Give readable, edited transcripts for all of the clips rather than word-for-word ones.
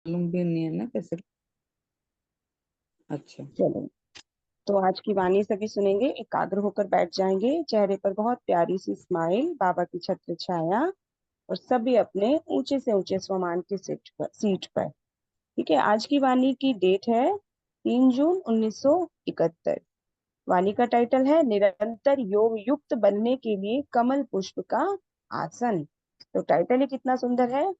मालूम भी नहीं है ना कैसे। अच्छा। चलो, तो आज की वाणी सभी सुनेंगे, एकाग्र होकर बैठ जाएंगे, चेहरे पर बहुत प्यारी सी स्माइल, बाबा की छत्र छाया, और सभी अपने ऊंचे से ऊंचे स्वमान की सीट पर। ठीक है, आज की वाणी की डेट है 3 जून 1971। वाणी का टाइटल है निरंतर योग युक्त बनने के लिए कमल पुष्प का आसन। तो टाइटल ही कितना सुंदर है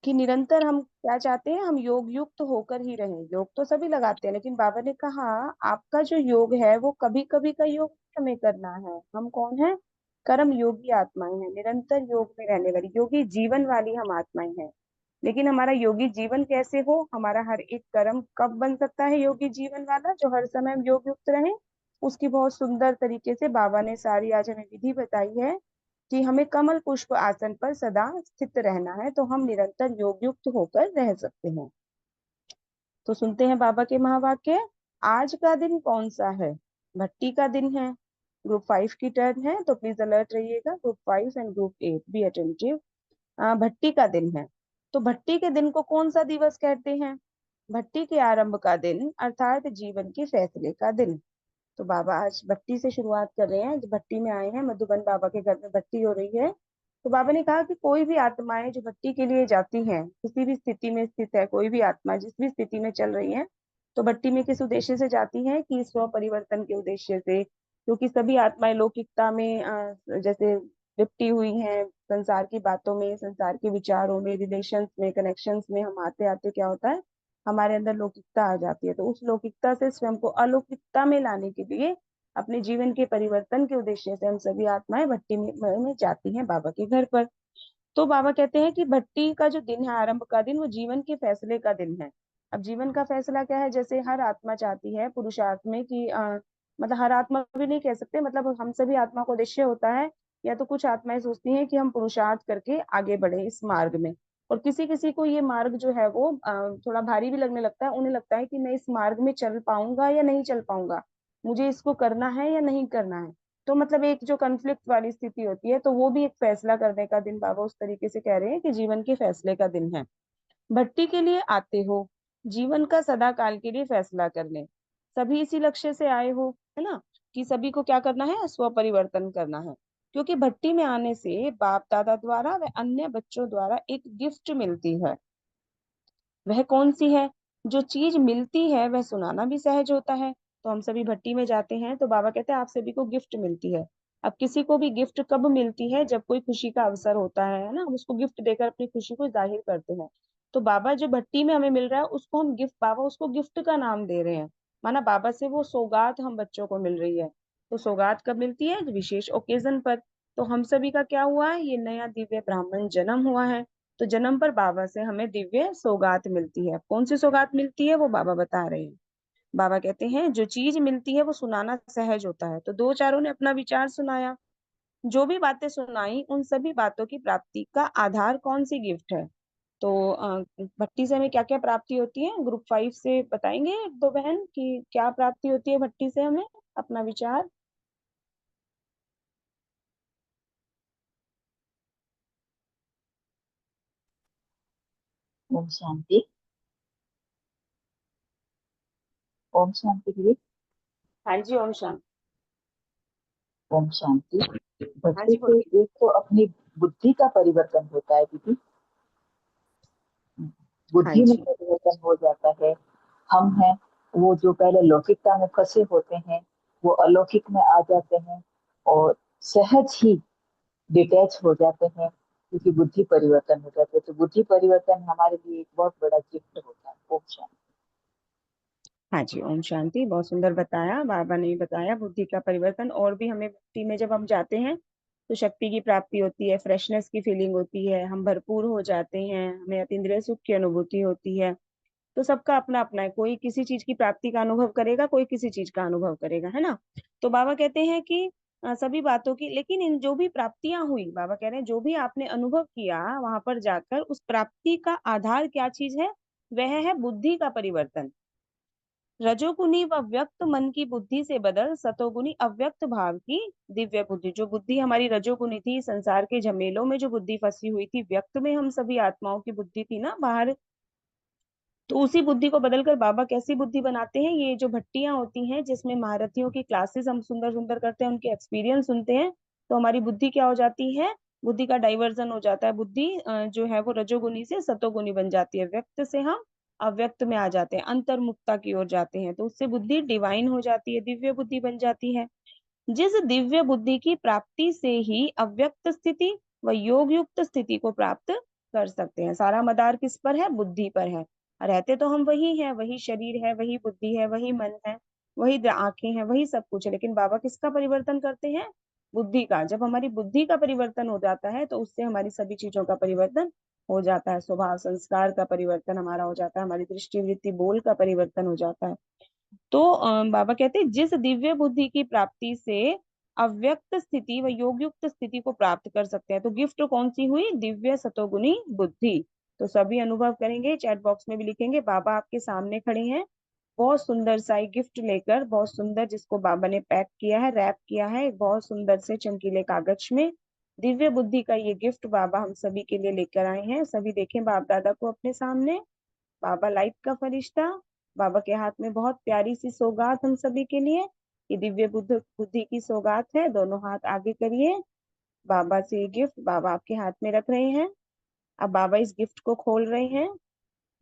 कि निरंतर हम क्या चाहते हैं, हम योग युक्त होकर ही रहें। योग तो सभी लगाते हैं, लेकिन बाबा ने कहा आपका जो योग है वो कभी कभी का योग हमें करना है। हम कौन है? कर्म योगी आत्माएं हैं, निरंतर योग में रहने वाली योगी जीवन वाली हम आत्माएं हैं। लेकिन हमारा योगी जीवन कैसे हो, हमारा हर एक कर्म कब बन सकता है योगी जीवन वाला, जो हर समय हम योग युक्त रहें? उसकी बहुत सुंदर तरीके से बाबा ने सारी आज हमें विधि बताई है कि हमें कमल पुष्प आसन पर सदा स्थित रहना है, तो हम निरंतर योग युक्त होकर रह सकते हैं। तो सुनते हैं बाबा के महावाक्य। आज का दिन कौन सा है? भट्टी का दिन है। ग्रुप 5 की टर्न है, तो प्लीज अलर्ट रहिएगा। Group 5 and group 8 be attentive. भट्टी का दिन है। तो भट्टी के दिन को कौन सा दिवस कहते हैं? भट्टी के आरंभ का दिन, अर्थात जीवन के फैसले का दिन। तो बाबा आज भट्टी से शुरुआत कर रहे हैं। जो भट्टी में आए हैं, मधुबन बाबा के घर में भट्टी हो रही है। तो बाबा ने कहा कि कोई भी आत्माएं जो भट्टी के लिए जाती हैं, किसी भी स्थिति में स्थित है कोई भी आत्मा, जिस भी स्थिति में चल रही है, तो भट्टी में किस उद्देश्य से जाती हैं? कि स्व परिवर्तन के उद्देश्य से। क्योंकि सभी आत्माएं लौकिकता में जैसे लिपटी हुई हैं, संसार की बातों में, संसार के विचारों में, रिलेशंस में, कनेक्शंस में, हम आते आते क्या होता है, हमारे अंदर लौकिकता आ जाती है। तो उस लौकिकता से स्वयं को अलौकिकता में लाने के लिए, अपने जीवन के परिवर्तन के उद्देश्य से हम सभी आत्माएं भट्टी में जाती हैं बाबा के घर पर। तो बाबा कहते हैं कि भट्टी का जो दिन है, आरंभ का दिन, वो जीवन के फैसले का दिन है। अब जीवन का फैसला क्या है? जैसे हर आत्मा चाहती है पुरुषार्थ में कि मतलब हर आत्मा भी नहीं कह सकते, मतलब हम सभी आत्मा का उद्देश्य होता है, या तो कुछ आत्माएं सोचती हैं कि हम पुरुषार्थ करके आगे बढ़े इस मार्ग में। और किसी किसी को ये मार्ग जो है वो थोड़ा भारी भी लगने लगता है। उन्हें लगता है कि मैं इस मार्ग में चल पाऊंगा या नहीं चल पाऊंगा, मुझे इसको करना है या नहीं करना है। तो मतलब एक जो कन्फ्लिक्ट वाली स्थिति होती है, तो वो भी एक फैसला करने का दिन बाबा उस तरीके से कह रहे हैं कि जीवन के फैसले का दिन है। भट्टी के लिए आते हो, जीवन का सदा काल के लिए फैसला करने। सभी इसी लक्ष्य से आए हो, है ना, कि सभी को क्या करना है? स्व परिवर्तन करना है। क्योंकि भट्टी में आने से बाप दादा द्वारा व अन्य बच्चों द्वारा एक गिफ्ट मिलती है। वह कौन सी है? जो चीज मिलती है वह सुनाना भी सहज होता है। तो हम सभी भट्टी में जाते हैं, तो बाबा कहते हैं आप सभी को गिफ्ट मिलती है। अब किसी को भी गिफ्ट कब मिलती है? जब कोई खुशी का अवसर होता है ना, हम उसको गिफ्ट देकर अपनी खुशी को जाहिर करते हैं। तो बाबा जो भट्टी में हमें मिल रहा है उसको हम गिफ्ट, बाबा उसको गिफ्ट का नाम दे रहे हैं। माना बाबा से वो सौगात हम बच्चों को मिल रही है। तो सौगात कब मिलती है? विशेष ओकेजन पर। तो हम सभी का क्या हुआ है? ये नया दिव्य ब्राह्मण जन्म हुआ है। तो जन्म पर बाबा से हमें दिव्य सौगात मिलती है। कौन सी सौगात मिलती है वो बाबा बता रहे हैं। बाबा कहते हैं जो चीज मिलती है वो सुनाना सहज होता है। तो दो चारों ने अपना विचार सुनाया। जो भी बातें सुनाई उन सभी बातों की प्राप्ति का आधार कौन सी गिफ्ट है? तो भट्टी से हमें क्या क्या प्राप्ति होती है, ग्रुप 5 से बताएंगे एक दो बहन कि क्या प्राप्ति होती है भट्टी से हमें, अपना विचार। ओम शांति। ओम शांति दीदी। हाँ जी, ओम शांति। ओम शांति। हाँ भक्ति जी, से बोलिए। एक तो अपनी बुद्धि का परिवर्तन होता है दीदी। हाँ बुद्धि में जी। परिवर्तन हो जाता है। हम हैं वो जो पहले लौकिकता में फंसे होते हैं, वो अलौकिक में आ जाते हैं और सहज ही डिटैच हो जाते हैं, क्योंकि बुद्धि परिवर्तन हो जाती है। तो बुद्धि परिवर्तन हमारे लिए एक बहुत बड़ा गिफ्ट होता है। ओम शांति। हाँ जी, ओम शांति। बहुत सुंदर बताया बाबा ने, बताया बुद्धि का परिवर्तन। और भी हमें भक्ति में जब हम जाते हैं तो शक्ति की प्राप्ति होती है, फ्रेशनेस की फीलिंग होती है, हम भरपूर हो जाते हैं, हमें अतीन्द्रिय सुख की अनुभूति होती है। तो सबका अपना अपना है, कोई किसी चीज की प्राप्ति का अनुभव करेगा, कोई किसी चीज का अनुभव करेगा, है ना। तो बाबा कहते हैं कि सभी बातों की, लेकिन इन जो भी प्राप्तियां हुई, बाबा कह रहे हैं जो भी आपने अनुभव किया वहां पर जाकर, उस प्राप्ति का आधार क्या चीज है? वह है बुद्धि का परिवर्तन। रजोगुनी व व्यक्त मन की बुद्धि से बदल सतोगुनी अव्यक्त भाव की दिव्य बुद्धि। जो बुद्धि हमारी रजोगुनी थी, संसार के झमेलों में जो बुद्धि फंसी हुई थी, व्यक्त में हम सभी आत्माओं की बुद्धि थी ना, बाहर तो उसी बुद्धि को बदलकर बाबा कैसी बुद्धि बनाते हैं, ये जो भट्टियां होती हैं जिसमें महारथियों की क्लासेस हम सुंदर सुंदर करते हैं, उनके एक्सपीरियंस सुनते हैं, तो हमारी बुद्धि क्या हो जाती है, बुद्धि का डाइवर्जन हो जाता है, बुद्धि जो है वो रजोगुनी से सतोगुनी बन जाती है, व्यक्त से हम अव्यक्त में आ जाते हैं, अंतर्मुखता की ओर जाते हैं, तो उससे बुद्धि डिवाइन हो जाती है, दिव्य बुद्धि बन जाती है। जिस दिव्य बुद्धि की प्राप्ति से ही अव्यक्त स्थिति व योग युक्त स्थिति को प्राप्त कर सकते हैं। सारा मदार किस पर है, बुद्धि पर है। रहते तो हम वही हैं, वही शरीर है, वही बुद्धि है, वही मन है, वही आंखें हैं, वही सब कुछ है, लेकिन बाबा किसका परिवर्तन करते हैं, बुद्धि का। जब हमारी बुद्धि का परिवर्तन हो जाता है तो उससे हमारी सभी चीजों का परिवर्तन हो जाता है, स्वभाव संस्कार का परिवर्तन हमारा हो जाता है, हमारी दृष्टि वृत्ति बोल का परिवर्तन हो जाता है। तो बाबा कहते हैं जिस दिव्य बुद्धि की प्राप्ति से अव्यक्त स्थिति व योग युक्त स्थिति को प्राप्त कर सकते हैं, तो गिफ्ट कौन सी हुई, दिव्य सतोगुनी बुद्धि। तो सभी अनुभव करेंगे, चैट बॉक्स में भी लिखेंगे। बाबा आपके सामने खड़े हैं, बहुत सुंदर सा एक गिफ्ट लेकर, बहुत सुंदर, जिसको बाबा ने पैक किया है, रैप किया है एक बहुत सुंदर से चमकीले कागज में। दिव्य बुद्धि का ये गिफ्ट बाबा हम सभी के लिए लेकर आए हैं। सभी देखें बाप दादा को अपने सामने, बाबा लाइट का फरिश्ता, बाबा के हाथ में बहुत प्यारी सी सौगात हम सभी के लिए। ये दिव्य बुद्ध बुद्धि की सौगात है, दोनों हाथ आगे करिए, बाबा से ये गिफ्ट बाबा आपके हाथ में रख रहे हैं। अब बाबा इस गिफ्ट को खोल रहे हैं,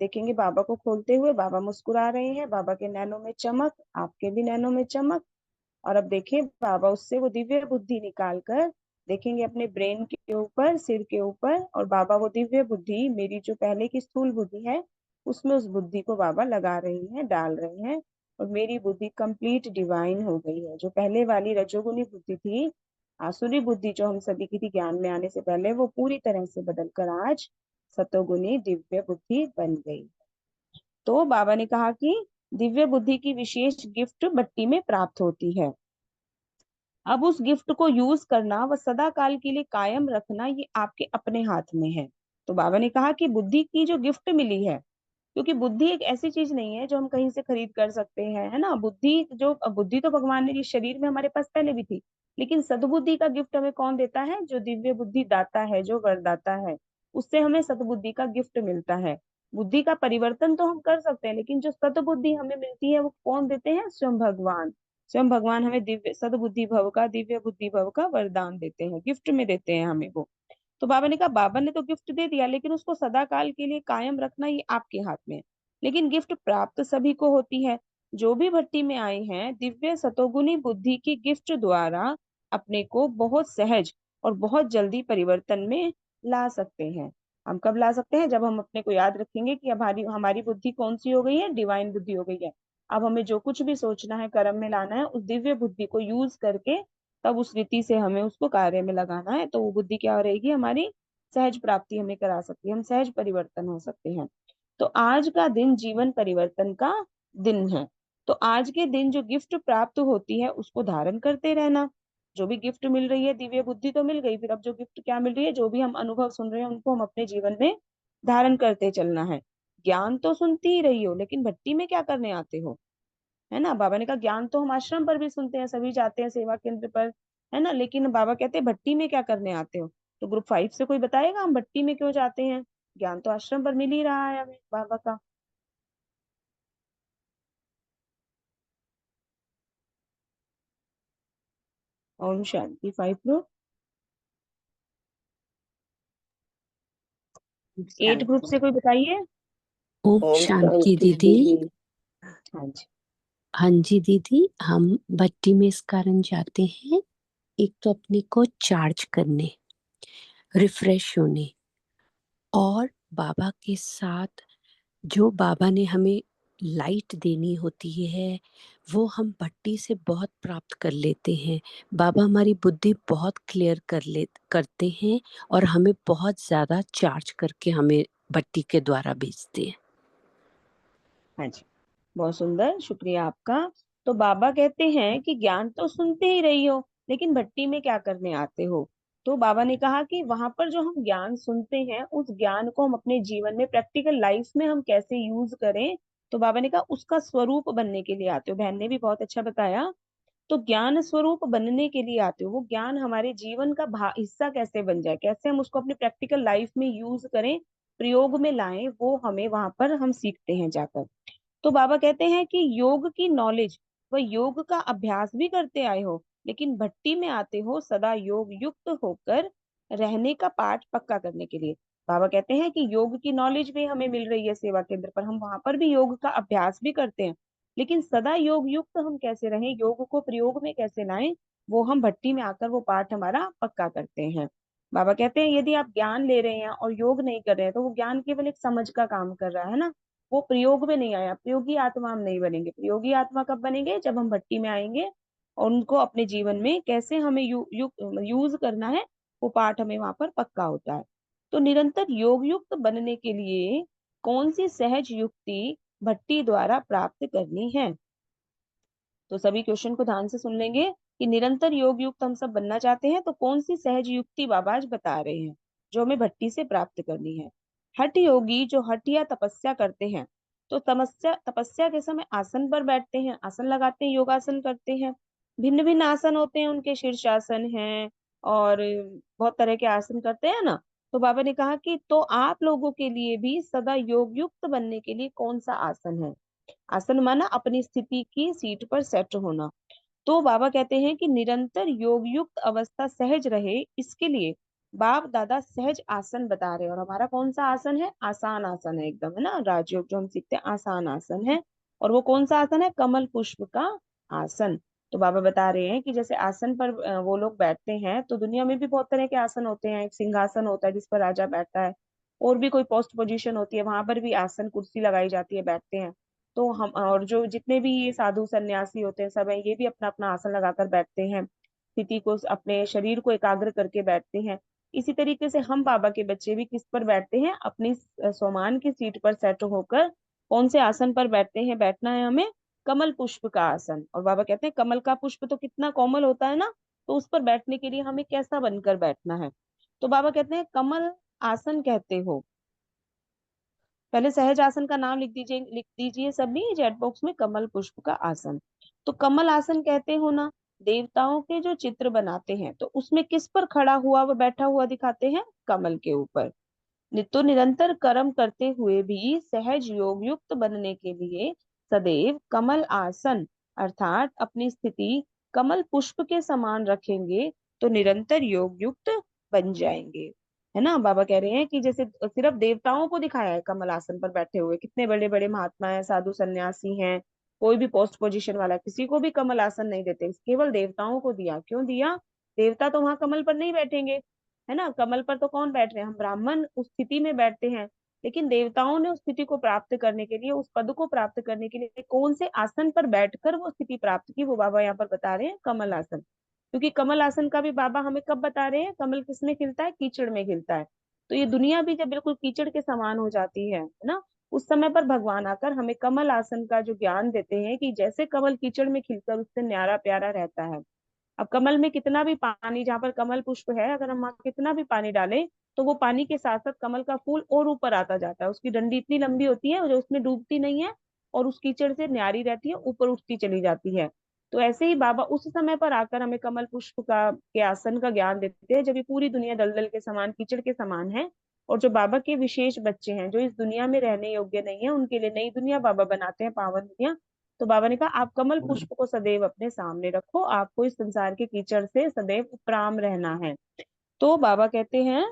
देखेंगे बाबा को खोलते हुए, बाबा मुस्कुरा रहे हैं, बाबा के नैनों में चमक, आपके भी नैनों में चमक। और अब देखिए बाबा उससे वो दिव्य बुद्धि निकाल कर देखेंगे अपने ब्रेन के ऊपर, सिर के ऊपर, और बाबा वो दिव्य बुद्धि, मेरी जो पहले की स्थूल बुद्धि है उसमें उस बुद्धि को बाबा लगा रहे हैं, डाल रहे हैं, और मेरी बुद्धि कंप्लीट डिवाइन हो गई है। जो पहले वाली रजोगुनी बुद्धि थी, आसुरी बुद्धि जो हम सभी की थी ज्ञान में आने से पहले, वो पूरी तरह से बदलकर आज सतोगुनी दिव्य बुद्धि बन गई। तो बाबा ने कहा कि दिव्य बुद्धि की विशेष गिफ्ट भट्टी में प्राप्त होती है। अब उस गिफ्ट को यूज करना व सदा काल के लिए कायम रखना ये आपके अपने हाथ में है। तो बाबा ने कहा कि बुद्धि की जो गिफ्ट मिली है, क्योंकि बुद्धि एक ऐसी चीज नहीं है जो हम कहीं से खरीद कर सकते हैं, है ना। बुद्धि तो भगवान ने इस शरीर में हमारे पास पहले भी थी, लेकिन सद्बुद्धि का गिफ्ट हमें कौन देता है, जो दिव्य बुद्धि दाता है, जो वरदाता है, उससे हमें सद्बुद्धि का गिफ्ट मिलता है। बुद्धि का परिवर्तन तो हम कर सकते हैं, लेकिन जो सद्बुद्धि हमें मिलती है वो कौन देते हैं, स्वयं भगवान। स्वयं भगवान हमें दिव्य सद्बुद्धि भव का, दिव्य बुद्धि भव का वरदान देते हैं, गिफ्ट में देते हैं हमें वो। तो बाबा ने कहा बाबा ने तो गिफ्ट दे दिया, लेकिन उसको सदा काल के लिए कायम रखना ये आपके हाथ में है। लेकिन गिफ्ट प्राप्त सभी को होती है। जो भी भट्टी में आए हैं दिव्य सतोगुनी बुद्धि की गिफ्ट द्वारा अपने को बहुत सहज और बहुत जल्दी परिवर्तन में ला सकते हैं। हम कब ला सकते हैं, जब हम अपने को याद रखेंगे कि हमारी हमारी बुद्धि कौन सी हो गई है, डिवाइन बुद्धि हो गई है। अब हमें जो कुछ भी सोचना है, कर्म में लाना है, उस दिव्य बुद्धि को यूज करके तब उस रीति से हमें उसको कार्य में लगाना है, तो वो बुद्धि क्या रहेगी, हमारी सहज प्राप्ति हमें करा सकती है, हम सहज परिवर्तन हो सकते हैं। तो आज का दिन जीवन परिवर्तन का दिन है। तो आज के दिन जो गिफ्ट प्राप्त होती है उसको धारण करते रहना। जो भी गिफ्ट मिल रही है, दिव्य बुद्धि तो मिल गई, फिर अब जो गिफ्ट क्या मिल रही है, जो भी हम अनुभव सुन रहे हैं उनको हम अपने जीवन में धारण करते चलना है। ज्ञान तो सुनती ही रही हो, लेकिन भट्टी में क्या करने आते हो, है ना। बाबा ने कहा ज्ञान तो हम आश्रम पर भी सुनते हैं, सभी जाते हैं सेवा केंद्र पर, है ना, लेकिन बाबा कहते हैं भट्टी में क्या करने आते हो। तो ग्रुप 5 से कोई बताएगा हम भट्टी में क्यों जाते हैं, ज्ञान तो आश्रम पर मिल ही रहा है हमें बाबा का। Om Shanti 5 group. Eight group से कोई बताइए। ओम ओम शांति शांति दीदी। दीदी। हाँ जी। हाँ जी दीदी, हम भट्टी में इस कारण जाते हैं, एक तो अपने को चार्ज करने, रिफ्रेश होने, और बाबा के साथ जो बाबा ने हमें लाइट देनी होती है वो हम भट्टी से बहुत प्राप्त कर लेते हैं। बाबा हमारी बुद्धि बहुत क्लियर करते हैं और हमें बहुत ज़्यादा चार्ज करके हमें भट्टी के द्वारा भेजते हैं। हाँ जी, बहुत सुंदर, शुक्रिया आपका। तो बाबा कहते हैं कि ज्ञान तो सुनते ही रही हो, लेकिन भट्टी में क्या करने आते हो। तो बाबा ने कहा कि वहां पर जो हम ज्ञान सुनते हैं उस ज्ञान को हम अपने जीवन में प्रैक्टिकल लाइफ में हम कैसे यूज करें। तो बाबा ने कहा उसका स्वरूप बनने के लिए आते हो। बहन ने भी बहुत अच्छा बताया। तो ज्ञान स्वरूप बनने के लिए आते हो, वो ज्ञान हमारे जीवन का हिस्सा कैसे बन जाए, कैसे हम उसको अपनी प्रैक्टिकल लाइफ में यूज करें, प्रयोग में लाएं वो हमें वहां पर हम सीखते हैं जाकर। तो बाबा कहते हैं कि योग की नॉलेज व योग का अभ्यास भी करते आए हो, लेकिन भट्टी में आते हो सदा योग युक्त होकर रहने का पाठ पक्का करने के लिए। बाबा कहते हैं कि योग की नॉलेज भी हमें मिल रही है सेवा केंद्र पर, हम वहां पर भी योग का अभ्यास भी करते हैं, लेकिन सदा योग युक्त हम कैसे रहें, योग को प्रयोग में कैसे लाएं, वो हम भट्टी में आकर वो पाठ हमारा पक्का करते हैं। बाबा कहते हैं यदि आप ज्ञान ले रहे हैं और योग नहीं कर रहे हैं तो वो ज्ञान केवल एक समझ का काम कर रहा है ना, वो प्रयोग में नहीं आया। प्रयोगी आत्मा हम नहीं बनेंगे। प्रयोगी आत्मा कब बनेंगे, जब हम भट्टी में आएंगे और उनको अपने जीवन में कैसे हमें यूज करना है, वो पाठ हमें वहां पर पक्का होता है। तो निरंतर योग युक्त बनने के लिए कौन सी सहज युक्ति भट्टी द्वारा प्राप्त करनी है। तो सभी क्वेश्चन को ध्यान से सुन लेंगे कि निरंतर योग युक्त हम सब बनना चाहते हैं तो कौन सी सहज युक्ति बाबा आज बता रहे हैं जो हमें भट्टी से प्राप्त करनी है। हठ योगी जो हठ या तपस्या करते हैं, तो तपस्या तपस्या के समय आसन पर बैठते हैं, आसन लगाते हैं, योगासन करते हैं। भिन्न भिन्न आसन होते हैं उनके, शीर्षासन है और बहुत तरह के आसन करते हैं ना। तो बाबा ने कहा कि तो आप लोगों के लिए भी सदा योग युक्त बनने के लिए कौन सा आसन है। आसन माना अपनी स्थिति की सीट पर सेट होना। तो बाबा कहते हैं कि निरंतर योग युक्त अवस्था सहज रहे, इसके लिए बाप दादा सहज आसन बता रहे हैं। और हमारा कौन सा आसन है, आसान आसन है एकदम, है ना। राजयोग जो हम सीखते हैं आसान आसन है, और वो कौन सा आसन है, कमल पुष्प का आसन। तो बाबा बता रहे हैं कि जैसे आसन पर वो लोग बैठते हैं, तो दुनिया में भी बहुत तरह के आसन होते हैं। एक सिंहासन होता है जिस पर राजा बैठता है, और भी कोई पोस्ट पोजीशन होती है, वहां पर भी आसन कुर्सी लगाई जाती है, बैठते हैं। तो हम और जो जितने भी ये साधु सन्यासी होते हैं सब हैं, ये भी अपना अपना आसन लगाकर बैठते हैं, स्थिति को अपने शरीर को एकाग्र करके बैठते हैं। इसी तरीके से हम बाबा के बच्चे भी किस पर बैठते हैं, अपनी सोमान की सीट पर सेट होकर कौन से आसन पर बैठते हैं, बैठना है हमें कमल पुष्प का आसन। और बाबा कहते हैं कमल का पुष्प तो कितना कोमल होता है ना, तो उस पर बैठने के लिए हमें कैसा बनकर बैठना है। तो बाबा कहते हैं कमल आसन कहते हो। पहले सहज आसन का नाम लिख दीजिए सभी चैट बॉक्स में, कमल पुष्प का आसन। तो कमल आसन कहते हो ना, देवताओं के जो चित्र बनाते हैं तो उसमें किस पर खड़ा हुआ व बैठा हुआ दिखाते हैं, कमल के ऊपर। तो निरंतर कर्म करते हुए भी सहज योग युक्त बनने के लिए सदैव कमल आसन अर्थात अपनी स्थिति कमल पुष्प के समान रखेंगे तो निरंतर योग युक्त बन जाएंगे। है ना। बाबा कह रहे हैं कि जैसे सिर्फ देवताओं को दिखाया है कमल आसन पर बैठे हुए, कितने बड़े बड़े महात्मा हैं, साधु सन्यासी हैं, कोई भी पोस्ट पोजीशन वाला, किसी को भी कमल आसन नहीं देते, केवल देवताओं को दिया। क्यों दिया, देवता तो वहां कमल पर नहीं बैठेंगे, है ना। कमल पर तो कौन बैठ रहे हैं, हम ब्राह्मण उस स्थिति में बैठते हैं, लेकिन देवताओं ने उस स्थिति को प्राप्त करने के लिए, उस पद को प्राप्त करने के लिए कौन से आसन पर बैठकर वो स्थिति प्राप्त की, वो बाबा यहाँ पर बता रहे हैं कमल आसन। क्योंकि कमल आसन का भी बाबा हमें कब बता रहे हैं, कमल किसमें खिलता है, कीचड़ में खिलता है। तो ये दुनिया भी जब बिल्कुल कीचड़ के समान हो जाती है ना, उस समय पर भगवान आकर हमें कमल आसन का जो ज्ञान देते हैं कि जैसे कमल कीचड़ में खिलकर उससे न्यारा प्यारा रहता है। अब कमल में कितना भी पानी, जहाँ पर कमल पुष्प है, अगर हम वहाँ कितना भी पानी डालें तो वो पानी के साथ साथ कमल का फूल और ऊपर आता जाता है, उसकी डंडी इतनी लंबी होती है जो उसमें डूबती नहीं है और उस कीचड़ से न्यारी रहती है, ऊपर उठती चली जाती है। तो ऐसे ही बाबा उस समय पर आकर हमें कमल पुष्प का के आसन का ज्ञान देते हैं जब ये पूरी दुनिया दलदल के समान, कीचड़ के समान है। और जो बाबा के विशेष बच्चे हैं जो इस दुनिया में रहने योग्य नहीं है, उनके लिए नई दुनिया बाबा बनाते हैं, पावन दुनिया। तो बाबा ने कहा आप कमल पुष्प को सदैव अपने सामने रखो, आपको इस संसार के कीचड़ से सदैव उपराम रहना है। तो बाबा कहते हैं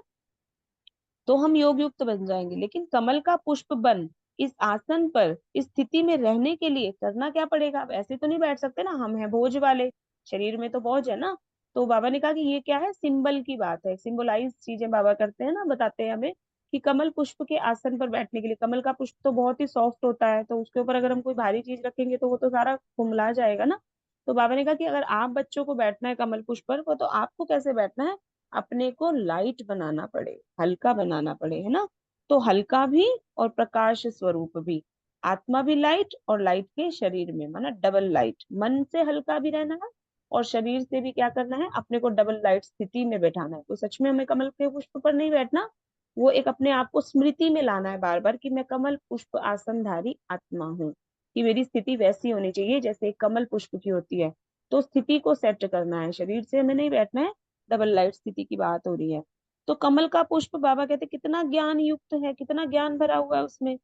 तो हम योग युक्त बन जाएंगे, लेकिन कमल का पुष्प बन इस आसन पर इस स्थिति में रहने के लिए करना क्या पड़ेगा। अब ऐसे तो नहीं बैठ सकते ना, हम हैं बोझ वाले, शरीर में तो बोझ है ना। तो बाबा ने कहा कि ये क्या है, सिंबल की बात है, सिंबलाइज चीजें बाबा करते हैं ना, बताते हैं हमें कि कमल पुष्प के आसन पर बैठने के लिए, कमल का पुष्प तो बहुत ही सॉफ्ट होता है, तो उसके ऊपर अगर हम कोई भारी चीज रखेंगे तो वो तो सारा कुमला जाएगा ना। तो बाबा ने कहा कि अगर आप बच्चों को बैठना है कमल पुष्प पर, तो आपको कैसे बैठना है, अपने को लाइट बनाना पड़े, हल्का बनाना पड़े, है ना। तो हल्का भी और प्रकाश स्वरूप भी, आत्मा भी लाइट और लाइट के शरीर में, माना डबल लाइट, मन से हल्का भी रहना है और शरीर से भी क्या करना है, अपने को डबल लाइट स्थिति में बैठाना है। तो सच में हमें कमल के पुष्प पर नहीं बैठना, वो एक अपने आप को स्मृति में लाना है बार बार कि मैं कमल पुष्प आसनधारी आत्मा हूँ, कि मेरी स्थिति वैसी होनी चाहिए जैसे कमल पुष्प की होती है। तो स्थिति को सेट करना है, शरीर से हमें नहीं बैठना है, डबल लाइट स्थिति की बात हो रही है। तो कमल का पुष्प बाबा कहते कितना ज्ञान युक्त है, कितना ज्ञान भरा हुआ है उसमें।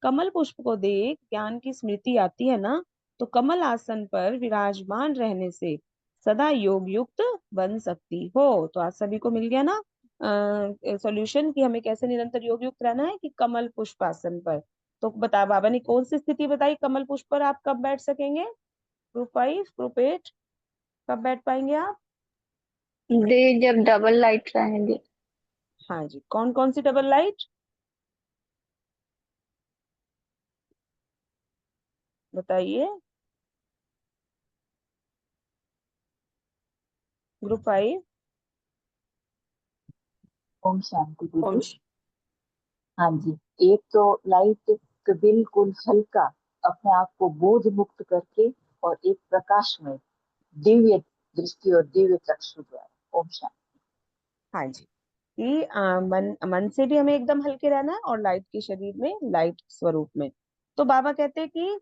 कमल पुष्प को देख ज्ञान की स्मृति आती है ना, तो कमल आसन पर विराजमान रहने से सदा योग युक्त बन सकती हो। तो आज सभी को मिल गया ना सॉल्यूशन कि हमें कैसे निरंतर योग युक्त रहना है, कि कमल पुष्प आसन पर। तो बता बाबा ने कौन सी स्थिति बताई कमल पुष्प पर आप कब बैठ सकेंगे? ग्रुप 5, ग्रुप 8, कब बैठ पाएंगे आप? डे जब डबल लाइट रहेंगे। हाँ जी, कौन कौन सी डबल लाइट बताइए? ग्रुप 5। ओम शांति ओम दीदी। हाँ जी, एक तो लाइट तो बिल्कुल हल्का, अपने आप को बोझ मुक्त करके, और एक प्रकाश में दिव्य दृष्टि और दिव्य चक्षु द्वारा। ओम शांति। हाँ जी, कि मन मन से भी हमें एकदम हल्के रहना है और लाइट के शरीर में, लाइट स्वरूप में। तो बाबा कहते हैं कि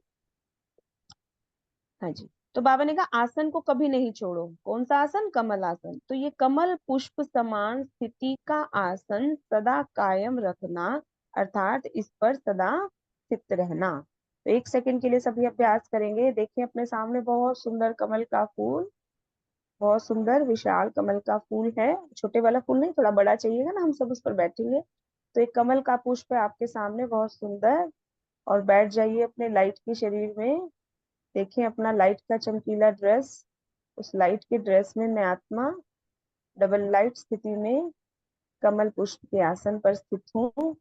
हाँ जी, तो बाबा ने कहा आसन को कभी नहीं छोड़ो। कौन सा आसन? कमल आसन। तो ये कमल पुष्प समान स्थिति का आसन सदा कायम रखना, अर्थात इस पर सदा स्थित रहना। तो 1 सेकंड के लिए सभी अभ्यास करेंगे। देखिए अपने सामने बहुत सुंदर कमल का फूल, बहुत सुंदर विशाल कमल का फूल है। छोटे वाला फूल नहीं, थोड़ा बड़ा चाहिएगा ना, हम सब उस पर बैठेंगे। तो एक कमल का पुष्प है आपके सामने, बहुत सुंदर। और बैठ जाइए अपने लाइट के शरीर में। देखें अपना लाइट का चमकीला ड्रेस, उस लाइट के ड्रेस में मैं आत्मा डबल लाइट स्थिति में कमल पुष्प के आसन पर स्थित हूँ।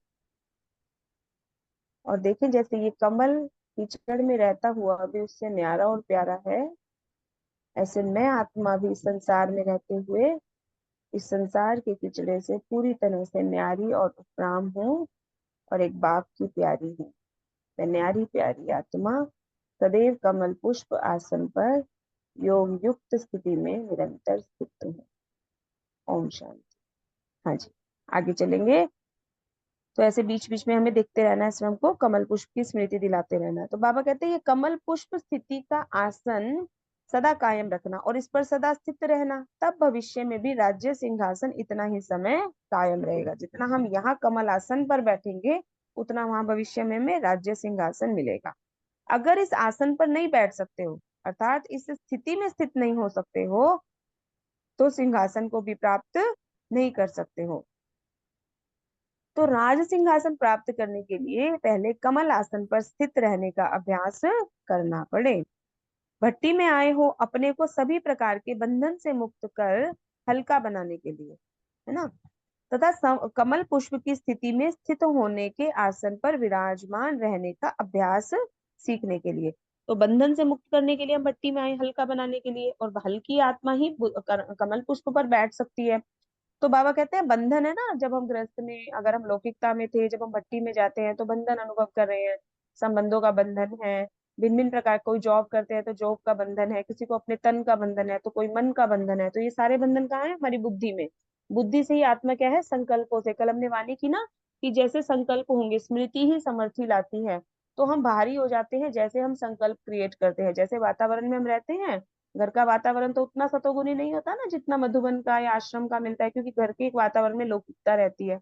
और देखें जैसे ये कमल कीचड़ में रहता हुआ भी उससे न्यारा और प्यारा है, ऐसे मैं आत्मा भी संसार में रहते हुए इस संसार के कीचड़े से पूरी तरह से न्यारी और उपराम हूँ, और एक बाप की प्यारी हूँ। मैं न्यारी प्यारी आत्मा सदैव कमल पुष्प आसन पर योग युक्त स्थिति में निरंतर स्थित हूँ। ओम शांति। हाँ जी, आगे चलेंगे। तो ऐसे बीच बीच में हमें देखते रहना है, स्वयं को कमल पुष्प की स्मृति दिलाते रहना है। तो बाबा कहते हैं ये कमल पुष्प स्थिति का आसन सदा कायम रखना और इस पर सदा स्थित रहना, तब भविष्य में भी राज्य सिंहासन इतना ही समय कायम रहेगा। जितना हम यहाँ कमल आसन पर बैठेंगे उतना वहां भविष्य में राज्य सिंहासन मिलेगा। अगर इस आसन पर नहीं बैठ सकते हो, अर्थात इस स्थिति में स्थित नहीं हो सकते हो, तो सिंहासन को भी प्राप्त नहीं कर सकते हो। तो राज सिंहासन प्राप्त करने के लिए पहले कमल आसन पर स्थित रहने का अभ्यास करना पड़े। भट्टी में आए हो अपने को सभी प्रकार के बंधन से मुक्त कर हल्का बनाने के लिए, है ना, तथा कमल पुष्प की स्थिति में स्थित होने के आसन पर विराजमान रहने का अभ्यास सीखने के लिए। तो बंधन से मुक्त करने के लिए हम भट्टी में आए हल्का बनाने के लिए, और हल्की आत्मा ही कमल पुष्प पर बैठ सकती है। तो बाबा कहते हैं बंधन है ना, जब हम गृहस्थ में, अगर हम लौकिकता में थे, जब हम भट्टी में जाते हैं तो बंधन अनुभव कर रहे हैं। संबंधों का बंधन है, भिन्न भिन्न प्रकार, कोई जॉब करते हैं तो जॉब का बंधन है, किसी को अपने तन का बंधन है, तो कोई मन का बंधन है। तो ये सारे बंधन कहाँ है? हमारी बुद्धि में। बुद्धि से ही आत्मा क्या है? संकल्पों से। कल हमने वाणी की ना कि जैसे संकल्प होंगे, स्मृति ही समर्थी लाती है। तो हम भारी हो जाते हैं जैसे हम संकल्प क्रिएट करते हैं। जैसे वातावरण में हम रहते हैं, घर का वातावरण तो उतना सतोगुनी नहीं होता ना जितना मधुबन का या आश्रम का मिलता है, क्योंकि घर के एक वातावरण में लौकिकता रहती है।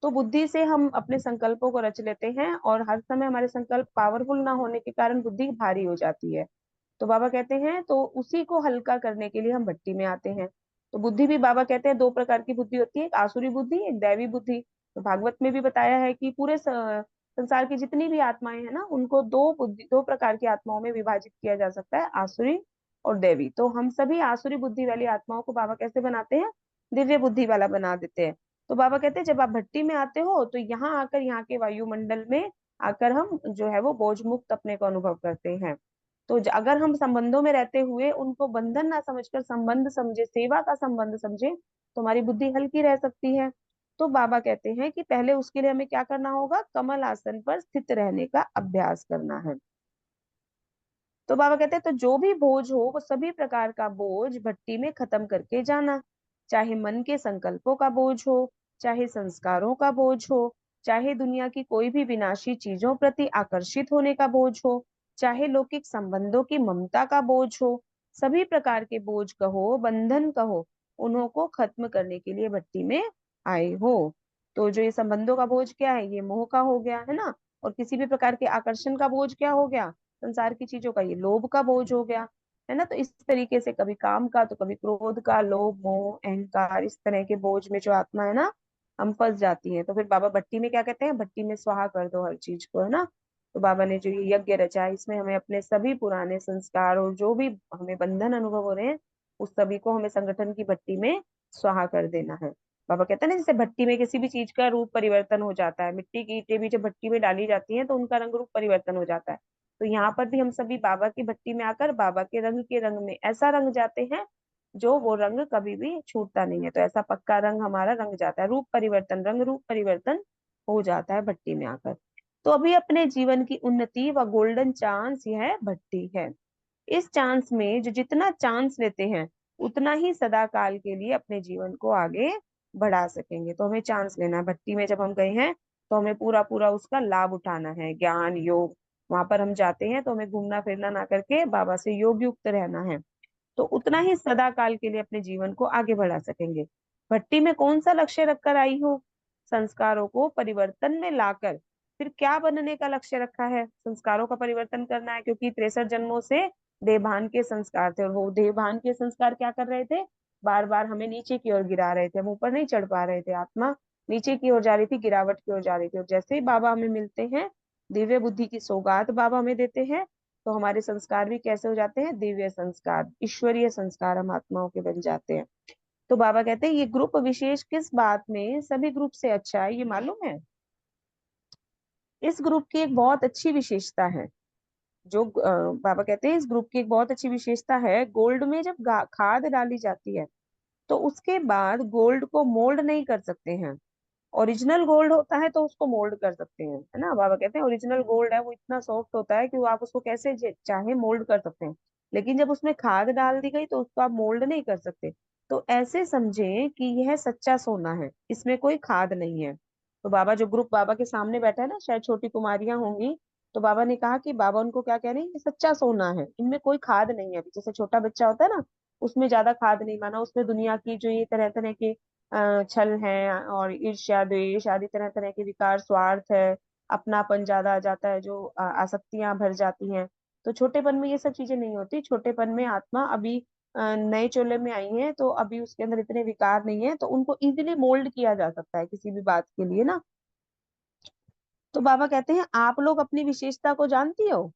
तो बुद्धि से हम अपने संकल्पों को रच लेते हैं, और हर समय हमारे संकल्प पावरफुल ना होने के कारण बुद्धि भारी हो जाती है। तो बाबा कहते हैं तो उसी को हल्का करने के लिए हम भट्टी में आते हैं। तो बुद्धि भी बाबा कहते हैं 2 प्रकार की बुद्धि होती है, एक आसुरी बुद्धि, एक दैवी बुद्धि। तो भागवत में भी बताया है कि पूरे संसार की जितनी भी आत्माएं हैं ना, उनको 2 प्रकार की आत्माओं में विभाजित किया जा सकता है, आसुरी और देवी। तो हम सभी आसुरी बुद्धि वाली आत्माओं को बाबा कैसे बनाते हैं? दिव्य बुद्धि वाला बना देते हैं। तो बाबा कहते हैं जब आप भट्टी में आते हो तो यहाँ आकर, यहाँ के वायुमंडल में आकर हम जो है वो बोझ मुक्त अपने को अनुभव करते हैं। तो अगर हम संबंधों में रहते हुए उनको बंधन ना समझकर संबंध समझे, सेवा का संबंध समझे, तो हमारी बुद्धि हल्की रह सकती है। तो बाबा कहते हैं कि पहले उसके लिए हमें क्या करना होगा? कमल आसन पर स्थित रहने का अभ्यास करना है। तो बाबा कहते हैं तो जो भी बोझ हो वो सभी प्रकार का बोझ भट्टी में खत्म करके जाना। चाहे मन के संकल्पों का बोझ हो, चाहे संस्कारों का बोझ हो, चाहे दुनिया की कोई भी विनाशी चीजों प्रति आकर्षित होने का बोझ हो, चाहे लौकिक संबंधों की ममता का बोझ हो, सभी प्रकार के बोझ कहो, बंधन कहो, उन्हों को खत्म करने के लिए भट्टी में आए हो। तो जो ये संबंधों का बोझ क्या है, ये मोह का हो गया है ना। और किसी भी प्रकार के आकर्षण का बोझ क्या हो गया, संसार की चीजों का, ये लोभ का बोझ हो गया, है ना। तो इस तरीके से कभी काम का तो कभी क्रोध का, लोभ मोह अहंकार, इस तरह के बोझ में जो आत्मा है ना, हम फंस जाती है। तो फिर बाबा भट्टी में क्या कहते हैं, भट्टी में स्वाहा कर दो हर चीज को, है ना। तो बाबा ने जो ये यज्ञ रचा है, इसमें हमें अपने सभी पुराने संस्कार और जो भी हमें बंधन अनुभव हो रहे हैं, उस सभी को हमें संगठन की भट्टी में स्वाहा कर देना है। बाबा कहते हैं ना, जैसे भट्टी में किसी भी चीज का रूप परिवर्तन हो जाता है, मिट्टी की ईंटें भी जब भट्टी में डाली जाती हैं तो उनका रंग रूप परिवर्तन हो जाता है। तो यहाँ पर भी हम सभी बाबा की भट्टी में आकर बाबा के रंग में ऐसा रंग जाते हैं, जो वो रंग कभी भी छूटता नहीं है। तो ऐसा पक्का रंग हमारा रंग जाता है, रूप परिवर्तन, रंग रूप परिवर्तन हो जाता है भट्टी में आकर। तो अभी अपने जीवन की उन्नति व गोल्डन चांस यह भट्टी है। इस चांस में जो जितना चांस लेते हैं, उतना ही सदा काल के लिए अपने जीवन को आगे बढ़ा सकेंगे। तो हमें चांस लेना है, भट्टी में जब हम गए हैं तो हमें पूरा पूरा उसका लाभ उठाना है, ज्ञान योग। वहां पर हम जाते हैं तो हमें घूमना फिरना ना करके बाबा से योग युक्त रहना है। तो उतना ही सदा काल के लिए अपने जीवन को आगे बढ़ा सकेंगे। भट्टी में कौन सा लक्ष्य रखकर आई हो, संस्कारों को परिवर्तन में लाकर फिर क्या बनने का लक्ष्य रखा है, संस्कारों का परिवर्तन करना है। क्योंकि 63 जन्मों से देवभान के संस्कार थे, और वो देवभान के संस्कार क्या कर रहे थे, बार बार हमें नीचे की ओर गिरा रहे थे, हम ऊपर नहीं चढ़ पा रहे थे, आत्मा नीचे की ओर जा रही थी, गिरावट की ओर जा रही थी। और जैसे ही बाबा हमें मिलते हैं, दिव्य बुद्धि की सौगात बाबा हमें देते हैं, तो हमारे संस्कार भी कैसे हो जाते हैं, दिव्य संस्कार, ईश्वरीय संस्कार हम आत्माओं के बन जाते हैं। तो बाबा कहते हैं ये ग्रुप विशेष किस बात में सभी ग्रुप से अच्छा है, ये मालूम है। इस ग्रुप की एक बहुत अच्छी विशेषता है, जो बाबा कहते हैं इस ग्रुप की एक बहुत अच्छी विशेषता है, गोल्ड में जब खाद डाली जाती है तो उसके बाद गोल्ड को मोल्ड नहीं कर सकते हैं। ओरिजिनल गोल्ड होता है तो उसको मोल्ड कर सकते हैं, है ना। बाबा कहते हैं ओरिजिनल गोल्ड है वो इतना सॉफ्ट होता है कि वो आप उसको कैसे चाहे मोल्ड कर सकते हैं। लेकिन जब उसमें खाद डाल दी गई तो उसको आप मोल्ड नहीं कर सकते। तो ऐसे समझे कि यह सच्चा सोना है, इसमें कोई खाद नहीं है। तो बाबा जो ग्रुप बाबा के सामने बैठा है ना, शायद छोटी कुमारियां होंगी, तो बाबा ने कहा कि बाबा उनको क्या कह रहे हैं, ये सच्चा सोना है, इनमें कोई खाद नहीं है। अभी जैसे छोटा बच्चा होता है ना, उसमें ज्यादा खाद नहीं, माना उसमें दुनिया की जो ये तरह तरह के छल है और ईर्ष्या द्वेष आदि तरह तरह के विकार, स्वार्थ है, अपनापन ज्यादा आ जाता है, जो आसक्तियां भर जाती हैं। तो छोटेपन में ये सब चीजें नहीं होती, छोटेपन में आत्मा अभी नए चोले में आई है, तो अभी उसके अंदर इतने विकार नहीं है, तो उनको इजीली मोल्ड किया जा सकता है किसी भी बात के लिए ना। तो बाबा कहते हैं आप लोग अपनी विशेषता को जानती हो,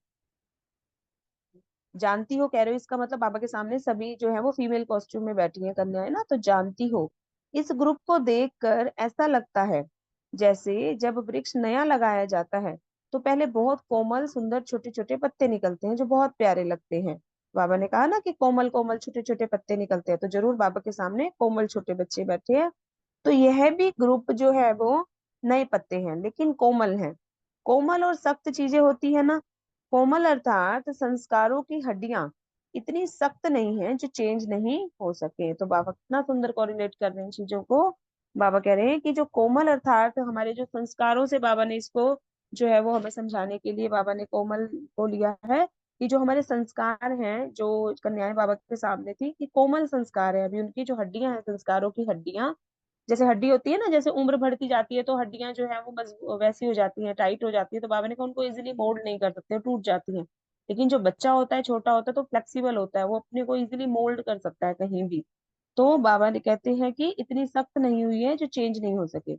जानती हो कह रहे हो, इसका मतलब बाबा के सामने सभी जो है वो फीमेल कॉस्ट्यूम में बैठी है कन्याएं ना, तो जानती हो। इस ग्रुप को देखकर ऐसा लगता है जैसे जब वृक्ष नया लगाया जाता है तो पहले बहुत कोमल सुंदर छोटे छोटे पत्ते निकलते हैं जो बहुत प्यारे लगते हैं। बाबा ने कहा ना कि कोमल कोमल छोटे छोटे पत्ते निकलते हैं, तो जरूर बाबा के सामने कोमल छोटे बच्चे बैठे हैं। तो यह भी ग्रुप जो है वो नए पत्ते हैं लेकिन कोमल है। कोमल और सख्त चीजें होती है ना, कोमल अर्थात संस्कारों की हड्डियां इतनी सख्त नहीं है जो चेंज नहीं हो सके। तो बाबा कितना सुंदर कोरिलेट कर रहे हैं इन चीजों को। बाबा कह रहे हैं कि जो कोमल अर्थात हमारे जो संस्कारों से, बाबा ने इसको जो है वो हमें समझाने के लिए बाबा ने कोमल को लिया है, कि जो हमारे संस्कार हैं, जो कन्याएं बाबा के सामने थी, कि कोमल संस्कार है, अभी उनकी जो हड्डियां हैं, संस्कारों की हड्डियां, जैसे हड्डी होती है ना, जैसे उम्र बढ़ती जाती है तो हड्डियां जो है वो वैसी हो जाती हैं, टाइट हो जाती है, तो बाबा ने कहा उनको इजीली मोल्ड नहीं कर सकते, टूट जाती हैं। लेकिन जो बच्चा होता है, छोटा होता है, तो फ्लेक्सिबल होता है, वो अपने को इजीली मोल्ड कर सकता है कहीं भी। तो बाबा ने कहते हैं कि इतनी सख्त नहीं हुई है जो चेंज नहीं हो सके।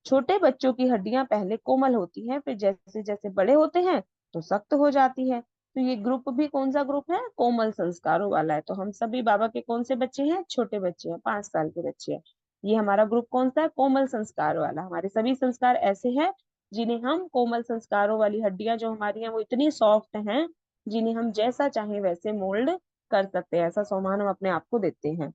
छोटे बच्चों की हड्डियां पहले कोमल होती हैं, फिर जैसे जैसे बड़े होते हैं तो सख्त हो जाती है। तो ये ग्रुप भी कौन सा ग्रुप है, कोमल संस्कारों वाला है। तो हम सभी बाबा के कौन से बच्चे हैं, छोटे बच्चे हैं, 5 साल के बच्चे हैं। ये हमारा ग्रुप कौन सा है, कोमल संस्कार वाला। हमारे सभी संस्कार ऐसे हैं जिन्हें हम कोमल संस्कारों वाली हड्डियां जो हमारी हैं वो इतनी सॉफ्ट हैं, जिन्हें हम जैसा चाहे वैसे मोल्ड कर सकते हैं, ऐसा सम्मान हम अपने आप को देते हैं।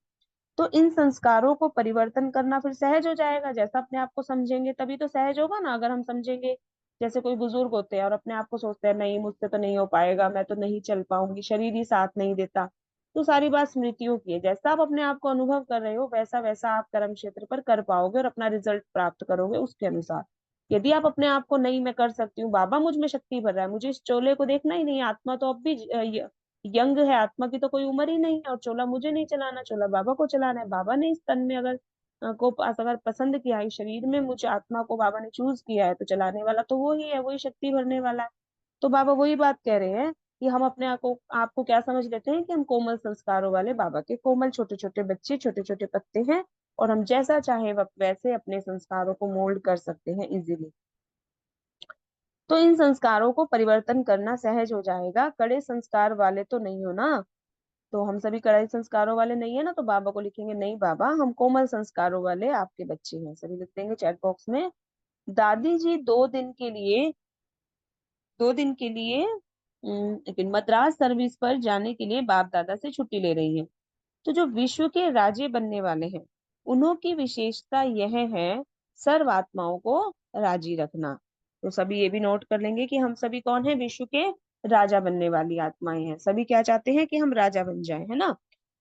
तो इन संस्कारों को परिवर्तन करना फिर सहज हो जाएगा, जैसा अपने आप को समझेंगे तभी तो सहज होगा ना। अगर हम समझेंगे, जैसे कोई बुजुर्ग होते हैं और अपने आप को सोचते हैं नहीं मुझसे तो नहीं हो पाएगा, मैं तो नहीं चल पाऊंगी, शरीर ही साथ नहीं देता, तो सारी बात स्मृतियों की है। जैसा आप अपने आप को अनुभव कर रहे हो वैसा वैसा आप कर्म क्षेत्र पर कर पाओगे और अपना रिजल्ट प्राप्त करोगे उसके अनुसार। यदि आप अपने आप को नहीं मैं कर सकती हूँ, बाबा मुझ में शक्ति भर रहा है, मुझे इस चोले को देखना ही नहीं है, आत्मा तो अब भी यंग है, आत्मा की तो कोई उम्र ही नहीं है, और चोला मुझे नहीं चलाना, चोला बाबा को चलाना है। बाबा ने इस तन में अगर को अगर पसंद किया है, शरीर में मुझ आत्मा को बाबा ने चूज किया है, तो चलाने वाला तो वो ही है, वही शक्ति भरने वाला है। तो बाबा वही बात कह रहे हैं कि हम अपने आपको क्या समझ लेते हैं कि हम कोमल संस्कारों वाले बाबा के कोमल छोटे छोटे बच्चे, छोटे छोटे पत्ते हैं, और हम जैसा चाहे वैसे अपने संस्कारों को मोल्ड कर सकते हैं इजीली। तो इन संस्कारों को परिवर्तन करना सहज हो जाएगा। कड़े संस्कार वाले तो नहीं हो ना, तो हम सभी कड़े संस्कारों वाले नहीं है ना, तो बाबा को लिखेंगे नहीं बाबा, हम कोमल संस्कारों वाले आपके बच्चे हैं, सभी लिख देंगे चैट बॉक्स में। दादी जी 2 दिन के लिए लेकिन मद्रास सर्विस पर जाने के लिए बाप दादा से छुट्टी ले रही है। तो जो विश्व के राजे बनने वाले हैं, उन्हों की विशेषता यह है सर्व आत्माओं को राजी रखना। तो सभी ये भी नोट कर लेंगे कि हम सभी कौन है, विश्व के राजा बनने वाली आत्माएं हैं। सभी क्या चाहते हैं कि हम राजा बन जाएं, है ना।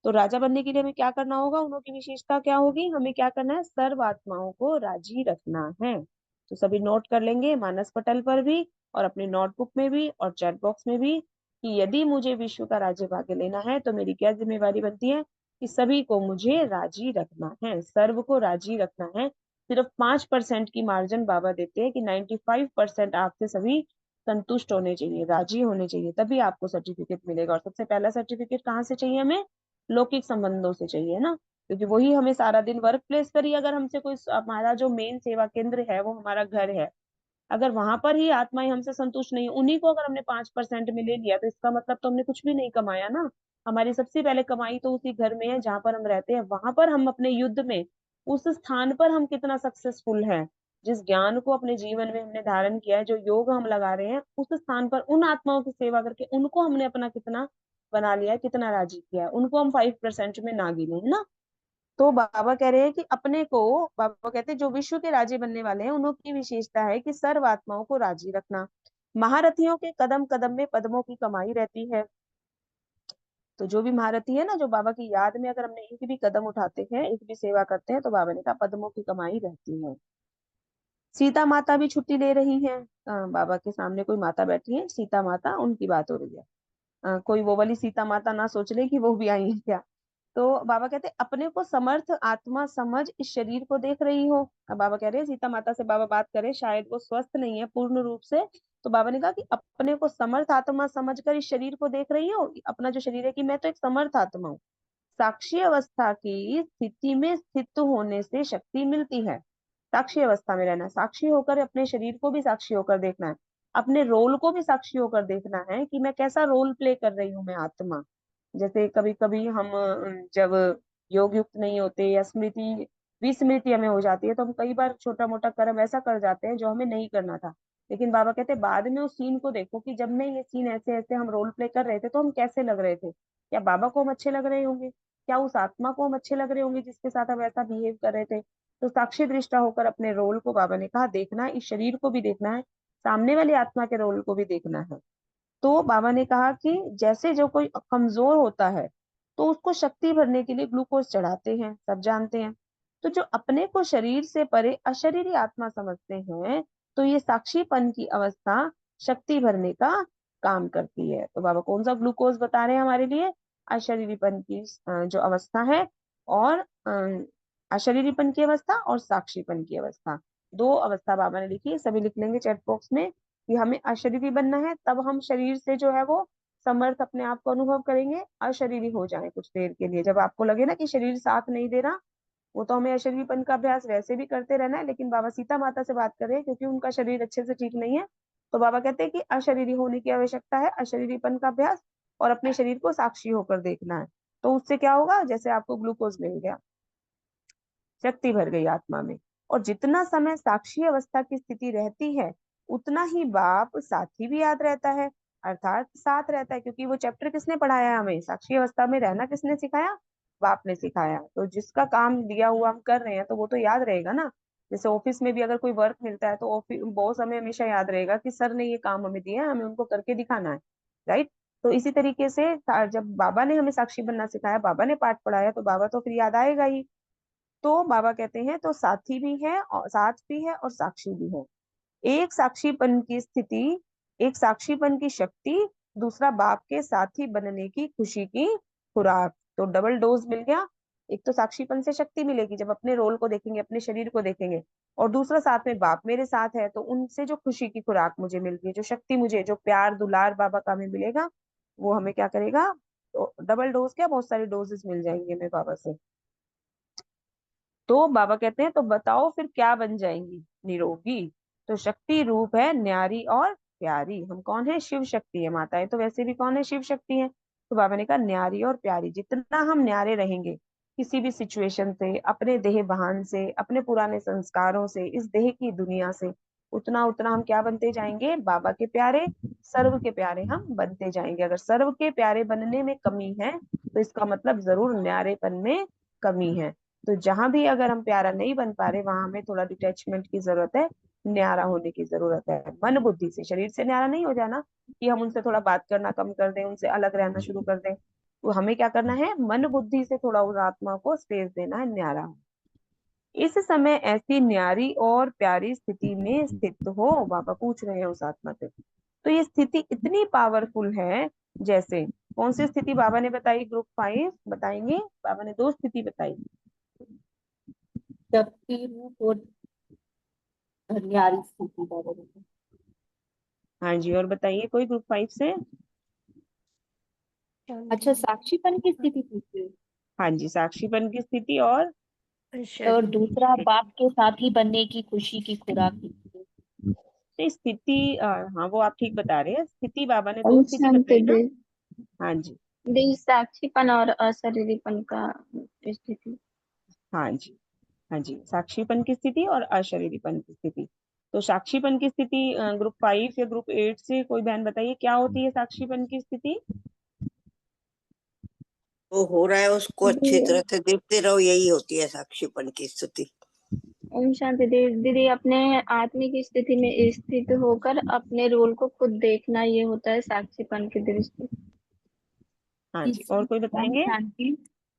तो राजा बनने के लिए हमें क्या करना होगा, उन्हों की विशेषता क्या होगी, हमें क्या करना है, सर्व आत्माओं को राजी रखना है। तो सभी नोट कर लेंगे मानस पटल पर भी, और अपनी नोटबुक में भी, और चैट बॉक्स में भी, कि यदि मुझे विश्व का राज्य भाग्य लेना है तो मेरी क्या जिम्मेवारी बनती है, कि सभी को मुझे राजी रखना है, सर्व को राजी रखना है। सिर्फ 5% की मार्जिन बाबा देते हैं कि 95% आपसे सभी संतुष्ट होने चाहिए, राजी होने चाहिए, तभी आपको सर्टिफिकेट मिलेगा। और सबसे पहला सर्टिफिकेट कहाँ से चाहिए हमें, लौकिक संबंधों से चाहिए ना, क्योंकि वही हमें सारा दिन वर्क प्लेस पर ही अगर हमसे कोई, हमारा जो मेन सेवा केंद्र है वो हमारा घर है, अगर वहां पर ही आत्माएं हमसे संतुष्ट नहीं, उन्हीं को अगर हमने 5% में ले लिया, तो इसका मतलब तो हमने कुछ भी नहीं कमाया ना। हमारी सबसे पहले कमाई तो उसी घर में है जहां पर हम रहते हैं, वहां पर हम अपने युद्ध में, उस स्थान पर हम कितना सक्सेसफुल हैं, जिस ज्ञान को अपने जीवन में हमने धारण किया है, जो योग हम लगा रहे हैं, उस स्थान पर उन आत्माओं की सेवा करके उनको हमने अपना कितना बना लिया है, कितना राजी किया है, उनको हम 5% में ना गिने, है ना। तो बाबा कह रहे हैं कि अपने को, बाबा कहते हैं जो विश्व के राजे बनने वाले हैं, उनकी विशेषता है कि सर्व आत्माओं को राजी रखना। महारथियों के कदम कदम में पद्मों की कमाई रहती है। तो जो भी महारथी है ना, जो बाबा की याद में अगर हमने एक भी कदम उठाते हैं, एक भी सेवा करते हैं, तो बाबा ने कहा पद्मों की कमाई रहती है। सीता माता भी छुट्टी ले रही है। बाबा के सामने कोई माता बैठी है, सीता माता, उनकी बात हो रही है। कोई वो वाली सीता माता ना सोच ले कि वो भी आई है क्या। तो बाबा कहते हैं अपने को समर्थ आत्मा समझ इस शरीर को देख रही हो। अब बाबा कह रहे हैं सीता माता से बाबा बात करें, शायद वो स्वस्थ नहीं है पूर्ण रूप से, तो बाबा ने कहा कि अपने को समर्थ आत्मा समझकर इस शरीर को देख रही हो, अपना जो शरीर है, कि मैं तो एक समर्थ आत्मा हूँ। साक्षी अवस्था की स्थिति में स्थित होने से शक्ति मिलती है। साक्षी अवस्था में रहना है, साक्षी होकर अपने शरीर को भी साक्षी होकर देखना है, अपने रोल को भी साक्षी होकर देखना है कि मैं कैसा रोल प्ले कर रही हूँ, मैं आत्मा। जैसे कभी कभी हम जब योग युक्त नहीं होते, या स्मृति विस्मृति हमें हो जाती है, तो हम कई बार छोटा मोटा कर्म ऐसा कर जाते हैं जो हमें नहीं करना था। लेकिन बाबा कहते हैं बाद में उस सीन को देखो कि जब मैं ये सीन ऐसे ऐसे हम रोल प्ले कर रहे थे तो हम कैसे लग रहे थे, क्या बाबा को हम अच्छे लग रहे होंगे, क्या उस आत्मा को हम अच्छे लग रहे होंगे जिसके साथ हम ऐसा बिहेव कर रहे थे। तो साक्षी दृष्टा होकर अपने रोल को, बाबा ने कहा, देखना है, इस शरीर को भी देखना है, सामने वाली आत्मा के रोल को भी देखना है। तो बाबा ने कहा कि जैसे जो कोई कमजोर होता है, तो उसको शक्ति भरने के लिए ग्लूकोज चढ़ाते हैं, सब जानते हैं। तो जो अपने को शरीर से परे अशरीरी आत्मा समझते हैं, तो ये साक्षीपन की अवस्था शक्ति भरने का काम करती है। तो बाबा कौन सा ग्लूकोज बता रहे हैं हमारे लिए, अशरीरीपन की जो अवस्था है, और अशरीरीपन की अवस्था और साक्षीपन की अवस्था, दो अवस्था बाबा ने लिखी है, सभी लिख लेंगे चैट बॉक्स में कि हमें अशरीरी बनना है, तब हम शरीर से जो है वो समर्थ अपने आप को अनुभव करेंगे, अशरीरी हो जाए कुछ देर के लिए, जब आपको लगे ना कि शरीर साथ नहीं दे रहा। वो तो हमें अशरीरीपन का अभ्यास वैसे भी करते रहना है, लेकिन बाबा सीता माता से बात कर रहे हैं क्योंकि उनका शरीर अच्छे से ठीक नहीं है। तो बाबा कहते हैं कि अशरीरी होने की आवश्यकता है, अशरीरीपन का अभ्यास, और अपने शरीर को साक्षी होकर देखना है। तो उससे क्या होगा, जैसे आपको ग्लूकोज मिल गया, शक्ति भर गई आत्मा में। और जितना समय साक्षी अवस्था की स्थिति रहती है, उतना ही बाप साथी भी याद रहता है, अर्थात साथ रहता है, क्योंकि वो चैप्टर किसने पढ़ाया है हमें, साक्षी अवस्था में रहना किसने सिखाया, बाप ने सिखाया। तो जिसका काम दिया हुआ हम कर रहे हैं तो वो तो याद रहेगा ना। जैसे ऑफिस में भी अगर कोई वर्क मिलता है, तो ऑफिस बॉस हमें हमेशा याद रहेगा कि सर ने ये काम हमें दिया है, हमें उनको करके दिखाना है, राइट। तो इसी तरीके से जब बाबा ने हमें साक्षी बनना सिखाया, बाबा ने पाठ पढ़ाया, तो बाबा तो फिर याद आएगा ही। तो बाबा कहते हैं तो साथी भी है, और साथ भी है, और साक्षी भी है। एक साक्षीपन की स्थिति, एक साक्षीपन की शक्ति, दूसरा बाप के साथी बनने की खुशी की खुराक। तो डबल डोज मिल गया, एक तो साक्षीपन से शक्ति मिलेगी जब अपने रोल को देखेंगे, अपने शरीर को देखेंगे, और दूसरा साथ में बाप मेरे साथ है तो उनसे जो खुशी की खुराक मुझे मिल रही है, जो शक्ति मुझे, जो प्यार दुलार बाबा का हमें मिलेगा, वो हमें क्या करेगा, तो डबल डोज क्या, बहुत सारे डोजेस मिल जाएंगे हमें बाबा से। तो बाबा कहते हैं तो बताओ फिर क्या बन जाएंगी, निरोगी। तो शक्ति रूप है न्यारी और प्यारी। हम कौन है, शिव शक्ति है। माताएं तो वैसे भी कौन है, शिव शक्ति है। तो बाबा ने कहा न्यारी और प्यारी, जितना हम न्यारे रहेंगे किसी भी सिचुएशन से, अपने देह भान से, अपने पुराने संस्कारों से, इस देह की दुनिया से, उतना उतना हम क्या बनते जाएंगे, बाबा के प्यारे, सर्व के प्यारे हम बनते जाएंगे। अगर सर्व के प्यारे बनने में कमी है तो इसका मतलब जरूर न्यारेपन में कमी है। तो जहां भी अगर हम प्यारा नहीं बन पा रहे, वहां हमें थोड़ा डिटैचमेंट की जरूरत है, न्यारा होने की जरूरत है। मन बुद्धि से, शरीर से न्यारा नहीं हो जाना कि हम उनसे थोड़ा बात करना कम कर दें, उनसे अलग रहना शुरू कर दें। तो हमें क्या करना है, मन बुद्धि से थोड़ा उस आत्मा को स्पेस देना है, न्यारा हो। इस समय ऐसी न्यारी और प्यारी स्थिति में स्थित हो, बाबा पूछ रहे हैं उस आत्मा से। तो ये स्थिति इतनी पावरफुल है, जैसे कौन सी स्थिति बाबा ने बताई, ग्रुप 5 बताएंगे। बाबा ने 2 स्थिति बताई। शक्ति रूप और न्यारी स्थिति बाबा ने। हाँ जी, और बताइए कोई ग्रुप 5 से। अच्छा, साक्षीपन की स्थिति पूछी। हाँ जी, साक्षीपन की स्थिति, और दूसरा बाप के साथी बनने की खुशी की खुराक पूछी। तो स्थिति हाँ वो आप ठीक बता रहे हैं। स्थिति बाबा ने 2 ओम स्थिति शांति बताई ना। दे। हाँ जी, दे साक्षीपन और अशरीरीपन का स्थिति। हाँ जी, हाँ जी, साक्षीपन की स्थिति और अशरीरीपन की स्थिति। तो साक्षीपन की स्थिति ग्रुप 5 या ग्रुप 8 से कोई बहन बताइए क्या होती है साक्षीपन की स्थिति। वो हो रहा है उसको अच्छी तरह से देखते रहो, यही होती है साक्षीपन की स्थिति। ओम शांति दे। दीदी, अपने आत्मिक स्थिति में स्थित होकर अपने रोल को खुद देखना, ये होता है साक्षीपन की दृष्टि। हाँ जी, और कोई ओम बताएंगे। शांति।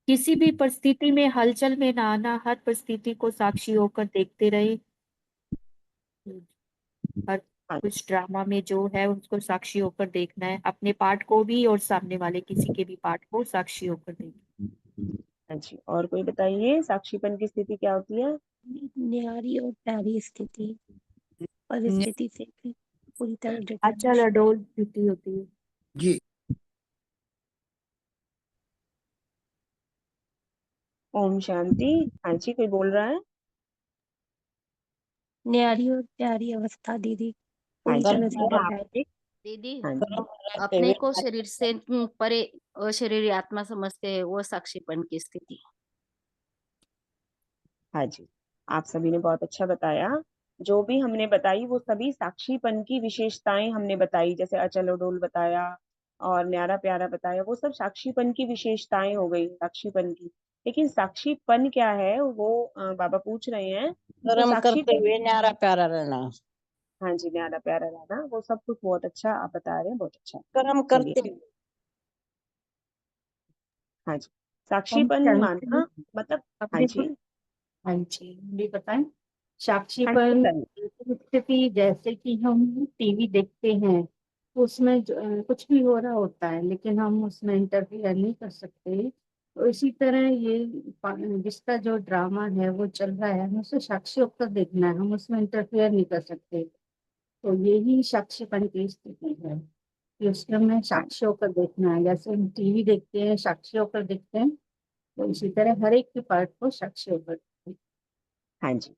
किसी भी परिस्थिति में हलचल में ना आना, हर परिस्थिति को साक्षी होकर देखते रहे। हर हाँ कुछ ड्रामा में जो है उसको साक्षी होकर देखना है, अपने पार्ट को भी और सामने वाले किसी के भी पार्ट को साक्षी होकर देखना। हाँ जी, और कोई बताइए साक्षीपन की स्थिति क्या होती है। न्यारी और प्यारी स्थिति, परिस्थिति से पूरी तरह अचल डिटैच। अडोल स्थिति होती है। जी, ओम शांति। हाँ जी, कोई बोल रहा है। न्यारी और प्यारी अवस्था दीदी, हाँ पूरी जी, तरह से और आप। डिटैच। दीदी, हाँ जी, रहते अपने हुए को शरीर से परे अशरीरी आत्मा समझते हैं, वो साक्षीपन की स्थिति। हाँ जी, आप सभी ने बहुत अच्छा बताया। जो भी हमने बताई वो सभी साक्षीपन की विशेषताएं हमने बताई, जैसे अचल अडोल बताया और न्यारा प्यारा बताया, वो सब साक्षीपन की विशेषताएं हो गई साक्षीपन की। लेकिन साक्षीपन क्या है वो बाबा पूछ रहे हैं। तो कर्म करते साक्षीपन, हुए न्यारा प्यारा रहना। हाँ जी, न्यारा प्यारा रहना, वो सब कुछ बहुत अच्छा आप बता रहे हैं, बहुत अच्छा। कर्म चलिए, करते हुए। हाँ जी, ओम साक्षीपन शांति। मानना मतलब। हाँ अपने को, जी, हाँ जी, भी बताएं। हाँ जी साक्षीपन बताइए। स्थिति जैसे कि हम टीवी देखते हैं, उसमें कुछ भी हो रहा होता है लेकिन हम उसमें इंटरफियर नहीं कर सकते। तो इसी तरह ये जिसका जो ड्रामा है वो चल रहा है, हमें उसे साक्षी होकर देखना है, हम उसमें इंटरफियर नहीं कर सकते। तो यही साक्षीपन की स्थिति है कि उसमें हमें हाँ साक्षी होकर देखना है। जैसे हम टीवी देखते हैं, साक्षी होकर देखते हैं, तो इसी तरह हर एक के पार्ट को साक्षी होकर देखते हैं। हाँ जी,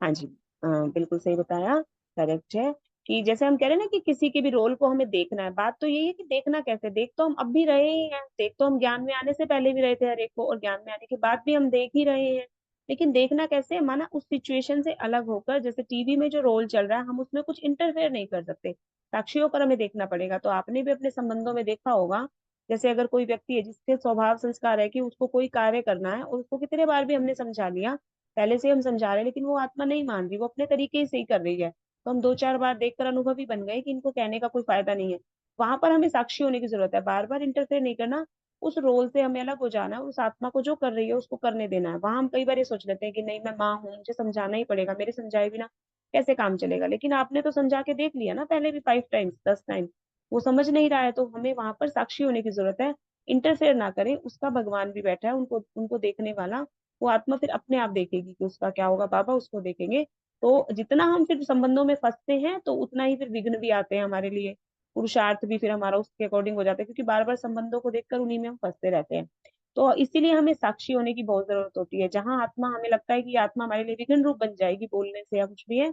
हाँ जी, बिल्कुल सही बताया, करेक्ट है। कि जैसे हम कह रहे हैं ना कि किसी के भी रोल को हमें देखना है, बात तो यही है कि देखना कैसे, देख तो हम अब भी रहे ही हैं, देख तो हम ज्ञान में आने से पहले भी रहे थे हर एक को, और ज्ञान में आने के बाद भी हम देख ही रहे हैं। लेकिन देखना कैसे, माना उस सिचुएशन से अलग होकर, जैसे टीवी में जो रोल चल रहा है हम उसमें कुछ इंटरफेयर नहीं कर सकते, साक्षी होकर हमें देखना पड़ेगा। तो आपने भी अपने संबंधों में देखा होगा, जैसे अगर कोई व्यक्ति है जिसके स्वभाव संस्कार है कि उसको कोई कार्य करना है, और उसको कितने बार भी हमने समझा लिया, पहले से हम समझा रहे हैं, लेकिन वो आत्मा नहीं मान रही, वो अपने तरीके से ही कर रही है, तो हम 2-4 बार देखकर अनुभवी बन गए कि इनको कहने का कोई फायदा नहीं है। वहां पर हमें साक्षी होने की जरूरत है, बार बार इंटरफेयर नहीं करना, उस रोल से हमें अलग हो जाना है, उस आत्मा को जो कर रही है उसको करने देना है। वहां हम कई बार ये सोच लेते हैं कि नहीं, मैं माँ हूँ, मुझे समझाना ही पड़ेगा, मेरे समझाए बिना कैसे काम चलेगा। लेकिन आपने तो समझा के देख लिया ना, पहले भी 5 टाइम्स 10 टाइम, वो समझ नहीं रहा है, तो हमें वहां पर साक्षी होने की जरूरत है। इंटरफेयर ना करे, उसका भगवान भी बैठा है, उनको उनको देखने वाला। वो आत्मा फिर अपने आप देखेगी कि उसका क्या होगा, बाबा उसको देखेंगे। तो जितना हम फिर संबंधों में फंसते हैं तो उतना ही फिर विघ्न भी आते हैं हमारे लिए, पुरुषार्थ भी फिर हमारा उसके अकॉर्डिंग हो जाता है, क्योंकि बार बार संबंधों को देखकर उन्हीं में हम फंसते रहते हैं। तो इसीलिए हमें साक्षी होने की बहुत जरूरत होती है। जहां आत्मा, हमें लगता है कि ये आत्मा हमारे लिए विघ्न रूप बन जाएगी बोलने से या कुछ भी है,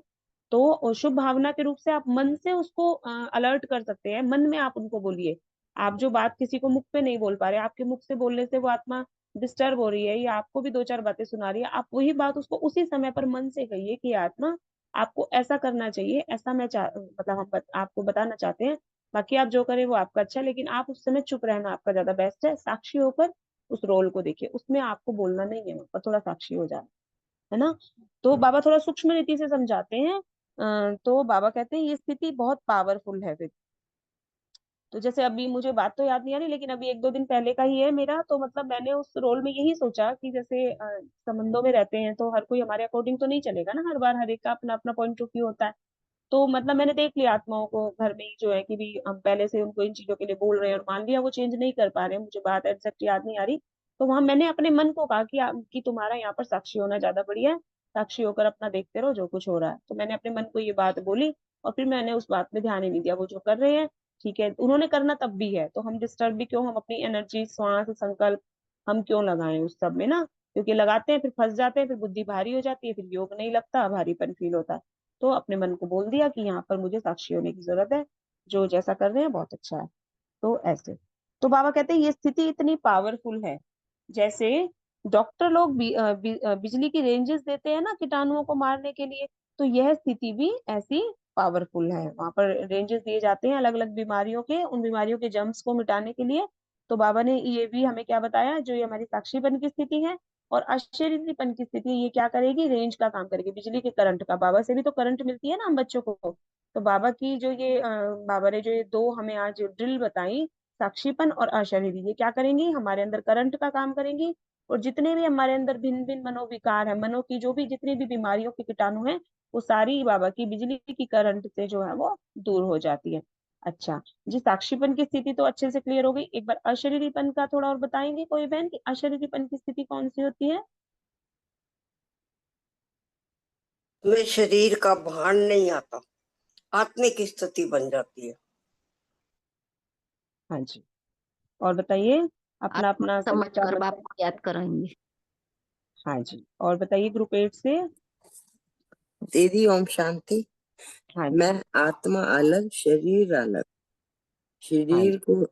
तो शुभ भावना के रूप से आप मन से उसको अलर्ट कर सकते हैं। मन में आप उनको बोलिए, आप जो बात किसी को मुख पे नहीं बोल पा रहे, आपके मुख से बोलने से वो आत्मा डिस्टर्ब हो रही है या आपको भी दो चार बातें सुना रही है, आप वही बात उसको उसी समय पर मन से कहिए कि आत्मा आपको ऐसा करना चाहिए, ऐसा मतलब आपको बताना चाहते हैं। बाकी आप जो करें वो आपका अच्छा है, लेकिन आप उस समय चुप रहना आपका ज्यादा बेस्ट है। साक्षी होकर उस रोल को देखिए, उसमें आपको बोलना नहीं है, पर थोड़ा साक्षी हो जाए, है ना। तो बाबा थोड़ा सूक्ष्म रीति से समझाते हैं। तो बाबा कहते हैं ये स्थिति बहुत पावरफुल है फिर। तो जैसे अभी मुझे बात तो याद नहीं आ रही, लेकिन अभी एक दो दिन पहले का ही है मेरा, तो मतलब मैंने उस रोल में यही सोचा कि जैसे संबंधों में रहते हैं तो हर कोई हमारे अकॉर्डिंग तो नहीं चलेगा ना, हर बार हर एक का अपना अपना पॉइंट ऑफ व्यू होता है। तो मतलब मैंने देख लिया आत्माओं को घर में ही जो है कि भी हम पहले से उनको इन चीजों के लिए बोल रहे हैं और मान लिया वो चेंज नहीं कर पा रहे हैं, मुझे बात एग्जैक्ट याद नहीं आ रही। तो वहां मैंने अपने मन को कहा कि तुम्हारा यहाँ पर साक्षी होना ज्यादा बढ़िया है, साक्षी होकर अपना देखते रहो जो कुछ हो रहा है। तो मैंने अपने मन को ये बात बोली और फिर मैंने उस बात में ध्यान ही नहीं दिया, वो जो कर रहे हैं ठीक है, उन्होंने करना तब भी है, तो हम डिस्टर्ब भी क्यों, हम अपनी एनर्जी, श्वास, संकल्प हम क्यों लगाएं उस सब में ना, क्योंकि लगाते हैं फिर फंस जाते हैं, फिर बुद्धि भारी हो जाती है, फिर योग नहीं लगता, भारीपन फील होता है। तो अपने मन को बोल दिया कि यहाँ पर मुझे साक्षी होने की जरूरत है, जो जैसा कर रहे हैं बहुत अच्छा है। तो ऐसे, तो बाबा कहते हैं ये स्थिति इतनी पावरफुल है, जैसे डॉक्टर लोग बिजली की रेंजेस देते हैं ना कीटाणुओं को मारने के लिए, तो यह स्थिति भी ऐसी पावरफुल है। वहां पर रेंजेस दिए जाते हैं अलग अलग बीमारियों के, उन बीमारियों के जम्स को मिटाने के लिए। तो बाबा ने ये भी हमें क्या बताया, जो ये हमारी साक्षीपन की स्थिति है और अशरीरीपन की स्थिति, ये क्या करेगी, रेंज का काम करेगी, बिजली के करंट का। बाबा से भी तो करंट मिलती है ना हम बच्चों को। तो बाबा की जो ये बाबा ने जो ये दो हमें आज ड्रिल बताई, साक्षीपन और अशरीरी, ये क्या करेंगी, हमारे अंदर करंट का काम करेंगी। और जितने भी हमारे अंदर भिन्न भिन्न मनोविकार है, मनो की जो भी जितनी भी बीमारियों के कीटाणु हैं, वो सारी बाबा की बिजली की करंट से जो है वो दूर हो जाती है। अच्छा जी, साक्षीपन की स्थिति तो अच्छे से क्लियर हो गई। एक बार अशरीरीपन का थोड़ा और बताएंगे कोई बहन कि अशरीरीपन की स्थिति कौन सी होती है। में शरीर का भान नहीं आता, आत्मिक स्थिति बन जाती है। हाँ जी, और बताइए अपना आत्मा अपना समझ विचार कर बाप बताइए। को याद करेंगे। हाँ जी, और बताइए ग्रुप 8 से। दीदी ओम शांति। हाँ मैं जी। आत्मा अलग शरीर अलग, हाँ शरीर जी। को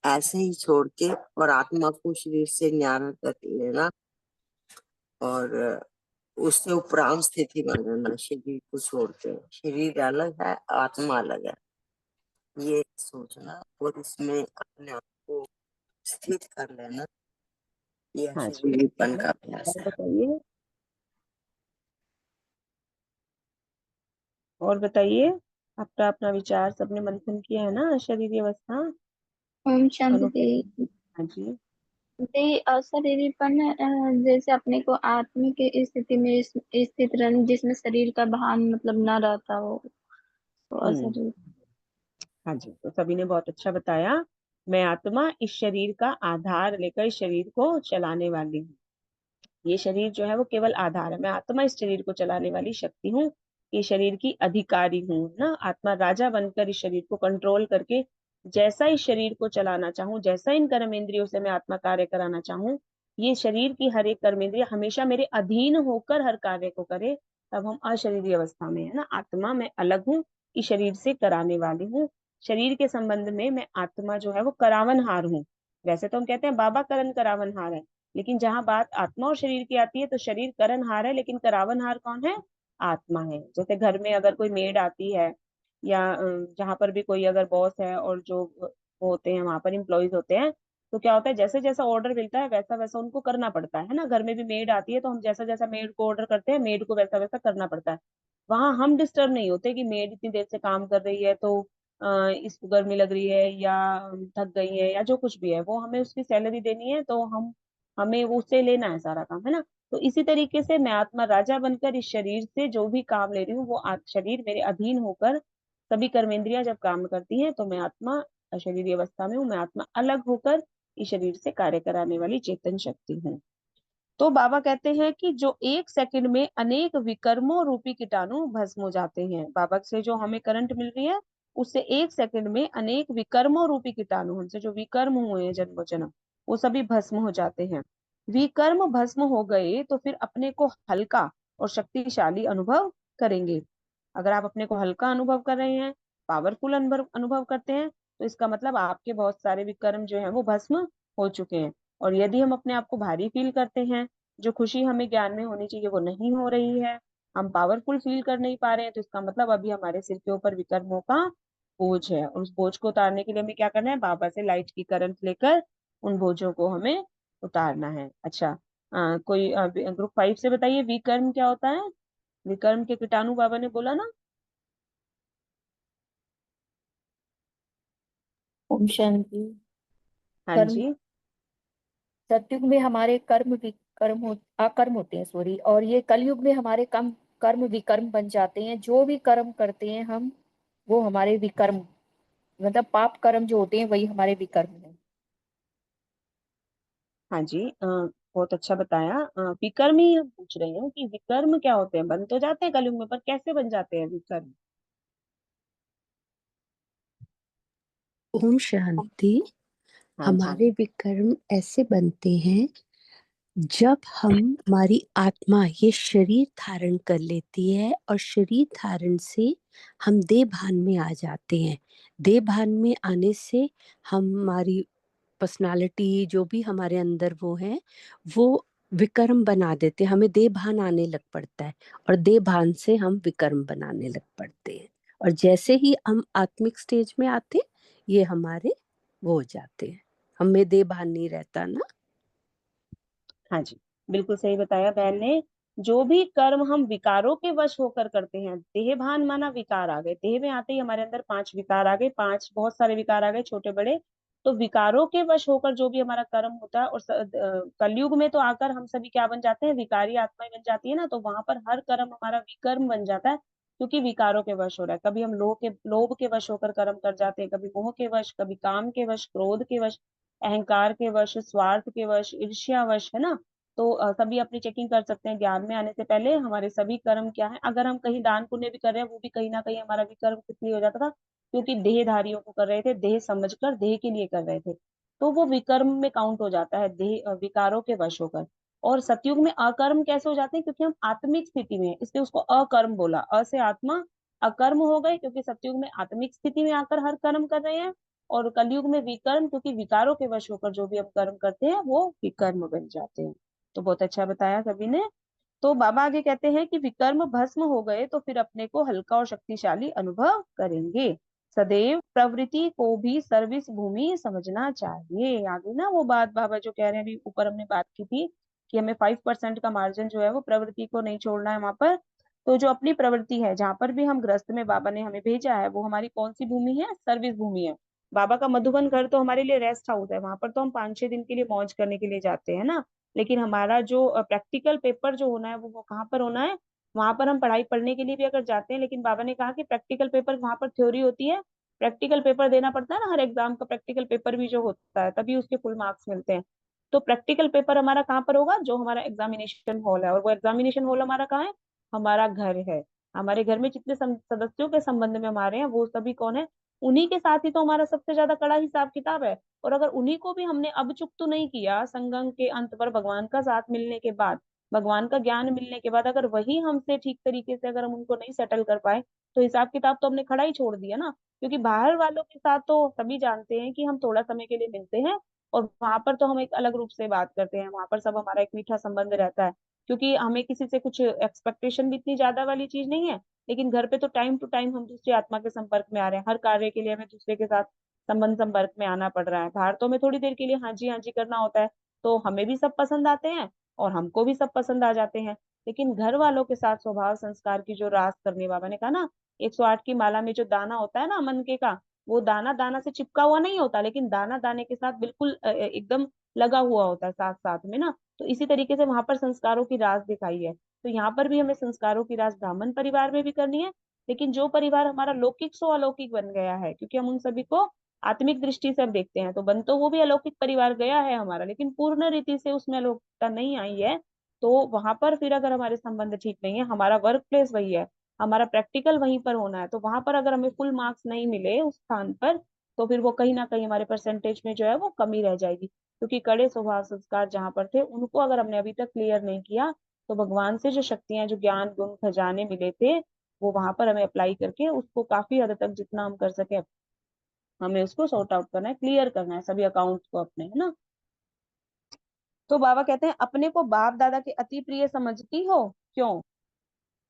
ऐसे ही छोड़ के और आत्मा को शरीर से न्यारा कर लेना और उससे उपराम स्थिति में रहना, शरीर को छोड़ के। शरीर अलग है, आत्मा अलग है, ये सोचना और इसमें अपने आप को स्थित कर लेना, यह हाँ जी, शरीरपन का अभ्यास और है। बताइए, और बताइए अपना अपना विचार सबने मंथन किया है ना, शरीर अवस्था ओम शांति अनुभव। देवी। हाँ जी। दे अशरीरीपन जैसे अपने को आत्मिक की स्थिति में स्थित रहना, जिसमें शरीर का भान मतलब ना रहता हो, तो हम्म। अशरीर। हाँ जी, तो सभी ने बहुत अच्छा बताया। मैं आत्मा इस शरीर का आधार लेकर इस शरीर को चलाने वाली हूँ। ये शरीर जो है वो केवल आधार है, मैं आत्मा इस शरीर को चलाने वाली शक्ति हूँ, ये शरीर की अधिकारी हूँ ना। आत्मा राजा बनकर इस शरीर को कंट्रोल करके जैसा इस शरीर को चलाना चाहूँ, जैसा इन कर्मेंद्रियों से मैं आत्मा कार्य कराना चाहूँ, ये शरीर की हर एक कर्मेंद्रिय हमेशा मेरे अधीन होकर हर कार्य को करे, तब हम अशरीरी अवस्था में है ना। आत्मा मैं अलग हूँ, इस शरीर से कराने वाली हूँ। शरीर के संबंध में मैं आत्मा जो है वो करावनहार हूँ। वैसे तो हम कहते हैं बाबा करण करावनहार है, लेकिन जहां बात आत्मा और शरीर की आती है तो शरीर करनहार है, लेकिन करावनहार कौन है, आत्मा है। जैसे घर में अगर कोई मेड आती है या जहां पर भी कोई अगर बॉस है और जो वो होते हैं वहां पर इम्प्लॉयज होते हैं, तो क्या होता है जैसे जैसा ऑर्डर मिलता है वैसा वैसा उनको करना पड़ता है ना। घर में भी मेड आती है तो हम जैसा जैसा मेड को ऑर्डर करते हैं, मेड को वैसा वैसा करना पड़ता है। वहां हम डिस्टर्ब नहीं होते कि मेड इतनी देर से काम कर रही है तो इसको गर्मी लग रही है या थक गई है या जो कुछ भी है, वो हमें उसकी सैलरी देनी है, तो हमें वो उससे लेना है सारा काम, है ना। तो इसी तरीके से मैं आत्मा राजा बनकर इस शरीर से जो भी काम ले रही हूँ, वो शरीर मेरे अधीन होकर सभी कर्मेंद्रियां जब काम करती हैं, तो मैं आत्मा अशरीरी अवस्था में हूँ। मैं आत्मा अलग होकर इस शरीर से कार्य कराने वाली चेतन शक्ति हूँ। तो बाबा कहते हैं कि जो 1 सेकंड में अनेक विकर्मों रूपी कीटाणु भस्म हो जाते हैं। बाबा से जो हमें करंट मिल रही है उससे 1 सेकंड में अनेक विकर्मों रूपी कीटाणु, हमसे जो विकर्म हुए हैं जन्म जन्म, वो सभी भस्म हो जाते हैं। विकर्म भस्म हो गए तो फिर अपने को हल्का और शक्तिशाली अनुभव करेंगे। अगर आप अपने को हल्का अनुभव कर रहे हैं, पावरफुल अनुभव अनुभव करते हैं, तो इसका मतलब आपके बहुत सारे विकर्म जो है वो भस्म हो चुके हैं। और यदि हम अपने आप को भारी फील करते हैं, जो खुशी हमें ज्ञान में होनी चाहिए वो नहीं हो रही है, हम पावरफुल फील कर नहीं पा रहे हैं, तो इसका मतलब अभी हमारे सिर के ऊपर विकर्मों का बोझ है। और उस बोझ को उतारने के लिए हमें क्या करना है? बाबा से लाइट की करंट लेकर उन बोझों को हमें उतारना है। अच्छा, कोई ग्रुप 5 से बताइए विकर्म क्या होता है? विकर्म के कीटाणु बाबा ने बोला ना। ओम शांति। हाँ कर्म, जी। सतयुग में हमारे कर्म विकर्म अकर्म होते हैं, सॉरी, और ये कलयुग में हमारे कम कर्म विकर्म बन जाते हैं। जो भी कर्म करते हैं हम, वो हमारे विकर्म, मतलब पाप कर्म जो होते हैं वही हमारे विकर्म है। हाँ जी, बहुत अच्छा बताया। विकर्म ही हम पूछ रहे हैं कि विकर्म क्या होते हैं। बन तो जाते हैं कलयुग में, पर कैसे बन जाते हैं विकर्म? ओम शांति। हाँ जी। हमारे विकर्म ऐसे बनते हैं जब हमारी आत्मा ये शरीर धारण कर लेती है और शरीर धारण से हम देह भान में आ जाते हैं। देह भान में आने से हमारी पर्सनालिटी जो भी हमारे अंदर वो है वो विकर्म बना देते हैं। हमें देह भान आने लग पड़ता है और देह भान से हम विकर्म बनाने लग पड़ते हैं। और जैसे ही हम आत्मिक स्टेज में आते हैं ये हमारे वो हो जाते हैं, हमें देह भान नहीं रहता ना। हाँ जी, बिल्कुल सही बताया बहन ने। जो भी कर्म हम विकारों के वश होकर करते हैं, देह भान माना विकार आ गए, देह में आते ही हमारे अंदर 5 विकार आ गए, 5 बहुत सारे विकार आ गए छोटे बड़े। तो विकारों के वश होकर जो भी हमारा कर्म होता है, और कलयुग में तो आकर हम सभी क्या बन जाते हैं? विकारी आत्माएं बन जाती है ना। तो वहां पर हर कर्म हमारा विकर्म बन जाता है, क्योंकि विकारों के वश हो रहा है। कभी हम लोभ के वश होकर कर्म कर जाते हैं, कभी मोह के वश, कभी काम के वश, क्रोध के वश, अहंकार के वश, स्वार्थ के वश, ईर्ष्या वश, है ना। तो सभी अपनी चेकिंग कर सकते हैं ज्ञान में आने से पहले हमारे सभी कर्म क्या है। अगर हम कहीं दान पुण्य भी कर रहे हैं, वो भी कहीं ना कहीं हमारा विकर्म किस लिए हो जाता था? क्योंकि देहधारियों को कर रहे थे, देह समझकर, देह के लिए कर रहे थे, तो वो विकर्म में काउंट हो जाता है, देह विकारों के वश होकर। और सतयुग में अकर्म कैसे हो जाते हैं? क्योंकि हम आत्मिक स्थिति में हैं, इसलिए उसको अकर्म बोला। अ से आत्मा, अकर्म हो गए क्योंकि सतयुग में आत्मिक स्थिति में आकर हर कर्म कर रहे हैं। और कलयुग में विकर्म, क्योंकि विकारों के वश होकर जो भी हम कर्म करते हैं वो विकर्म बन जाते हैं। तो बहुत अच्छा बताया सभी ने। तो बाबा आगे कहते हैं कि विकर्म भस्म हो गए तो फिर अपने को हल्का और शक्तिशाली अनुभव करेंगे। सदैव प्रवृत्ति को भी सर्विस भूमि समझना चाहिए। आगे ना वो बात बाबा जो कह रहे हैं, अभी ऊपर हमने बात की थी कि हमें 5% का मार्जिन जो है वो प्रवृत्ति को नहीं छोड़ना है वहां पर। तो जो अपनी प्रवृत्ति है, जहां पर भी हम ग्रस्त में बाबा ने हमें भेजा है, वो हमारी कौन सी भूमि है? सर्विस भूमि है। बाबा का मधुबन घर तो हमारे लिए रेस्ट हाउस है, वहां पर तो हम 5-6 दिन के लिए मौज करने के लिए जाते हैं ना। लेकिन हमारा जो प्रैक्टिकल पेपर जो होना है वो कहाँ पर होना है? वहां पर हम पढ़ाई पढ़ने के लिए भी अगर जाते हैं, लेकिन बाबा ने कहा कि प्रैक्टिकल पेपर, वहां पर थ्योरी होती है, प्रैक्टिकल पेपर देना पड़ता है ना। हर एग्जाम का प्रैक्टिकल पेपर भी जो होता है तभी उसके फुल मार्क्स मिलते हैं। तो प्रैक्टिकल पेपर हमारा कहाँ पर होगा? जो हमारा एग्जामिनेशन हॉल है, और वो एग्जामिनेशन हॉल हमारा कहाँ है? हमारा घर है। हमारे घर में जितने सदस्यों के संबंध में हमारे हैं वो सभी कौन है? उन्हीं के साथ ही तो हमारा सबसे ज्यादा कड़ा हिसाब किताब है। और अगर उन्हीं को भी हमने अब चुप तो नहीं किया, संगम के अंत पर भगवान का साथ मिलने के बाद, भगवान का ज्ञान मिलने के बाद, अगर वही हमसे ठीक तरीके से अगर हम उनको नहीं सेटल कर पाए, तो हिसाब किताब तो हमने खड़ा ही छोड़ दिया ना। क्योंकि बाहर वालों के साथ तो सभी जानते हैं कि हम थोड़ा समय के लिए मिलते हैं, और वहां पर तो हम एक अलग रूप से बात करते हैं, वहां पर सब हमारा एक मीठा संबंध रहता है। क्योंकि हमें किसी से कुछ एक्सपेक्टेशन भी इतनी ज्यादा वाली चीज नहीं है। लेकिन घर पे तो टाइम टू टाइम हम दूसरी आत्मा के संपर्क में आ रहे हैं, हर कार्य के लिए हमें दूसरे के साथ संपर्क में आना पड़ रहा है। बाहर तो हमें थोड़ी देर के लिए हाँ जी करना होता है, तो हमें भी सब पसंद आते हैं और हमको भी सब पसंद आ जाते हैं। लेकिन घर वालों के साथ स्वभाव संस्कार की जो रास करनी, बाबा ने कहा ना, 108 की माला में जो दाना होता है ना मन के का, वो दाना दाना से चिपका हुआ नहीं होता, लेकिन दाना दाने के साथ बिल्कुल एकदम लगा हुआ होता है साथ साथ में ना। तो इसी तरीके से वहां पर संस्कारों की रास दिखाई है। तो यहाँ पर भी हमें संस्कारों की रास ब्राह्मण परिवार में भी करनी है। लेकिन जो परिवार हमारा लौकिक सो अलौकिक बन गया है, क्योंकि हम उन सभी को आत्मिक दृष्टि से अब देखते हैं तो बन तो वो भी अलौकिक परिवार गया है हमारा, लेकिन पूर्ण रीति से उसमें अलौकिकता नहीं आई है। तो वहां पर फिर अगर हमारे संबंध ठीक नहीं है, हमारा वर्क प्लेस वही है, हमारा प्रैक्टिकल वहीं पर होना है, तो वहां पर अगर हमें फुल मार्क्स नहीं मिले उस स्थान पर, तो फिर वो कहीं ना कहीं हमारे परसेंटेज में जो है वो कमी रह जाएगी। क्योंकि कड़े स्वभाव संस्कार जहाँ पर थे उनको अगर हमने अभी तक क्लियर नहीं किया, तो भगवान से जो शक्तियां, जो ज्ञान गुण खजाने मिले थे, वो वहां पर हमें अप्लाई करके उसको काफी हद तक जितना हम कर सके हमें उसको सॉर्ट आउट करना है, क्लियर करना है सभी अकाउंट्स को अपने, है ना। तो बाबा कहते हैं अपने को बाप दादा के अति प्रिय समझती हो, क्यों,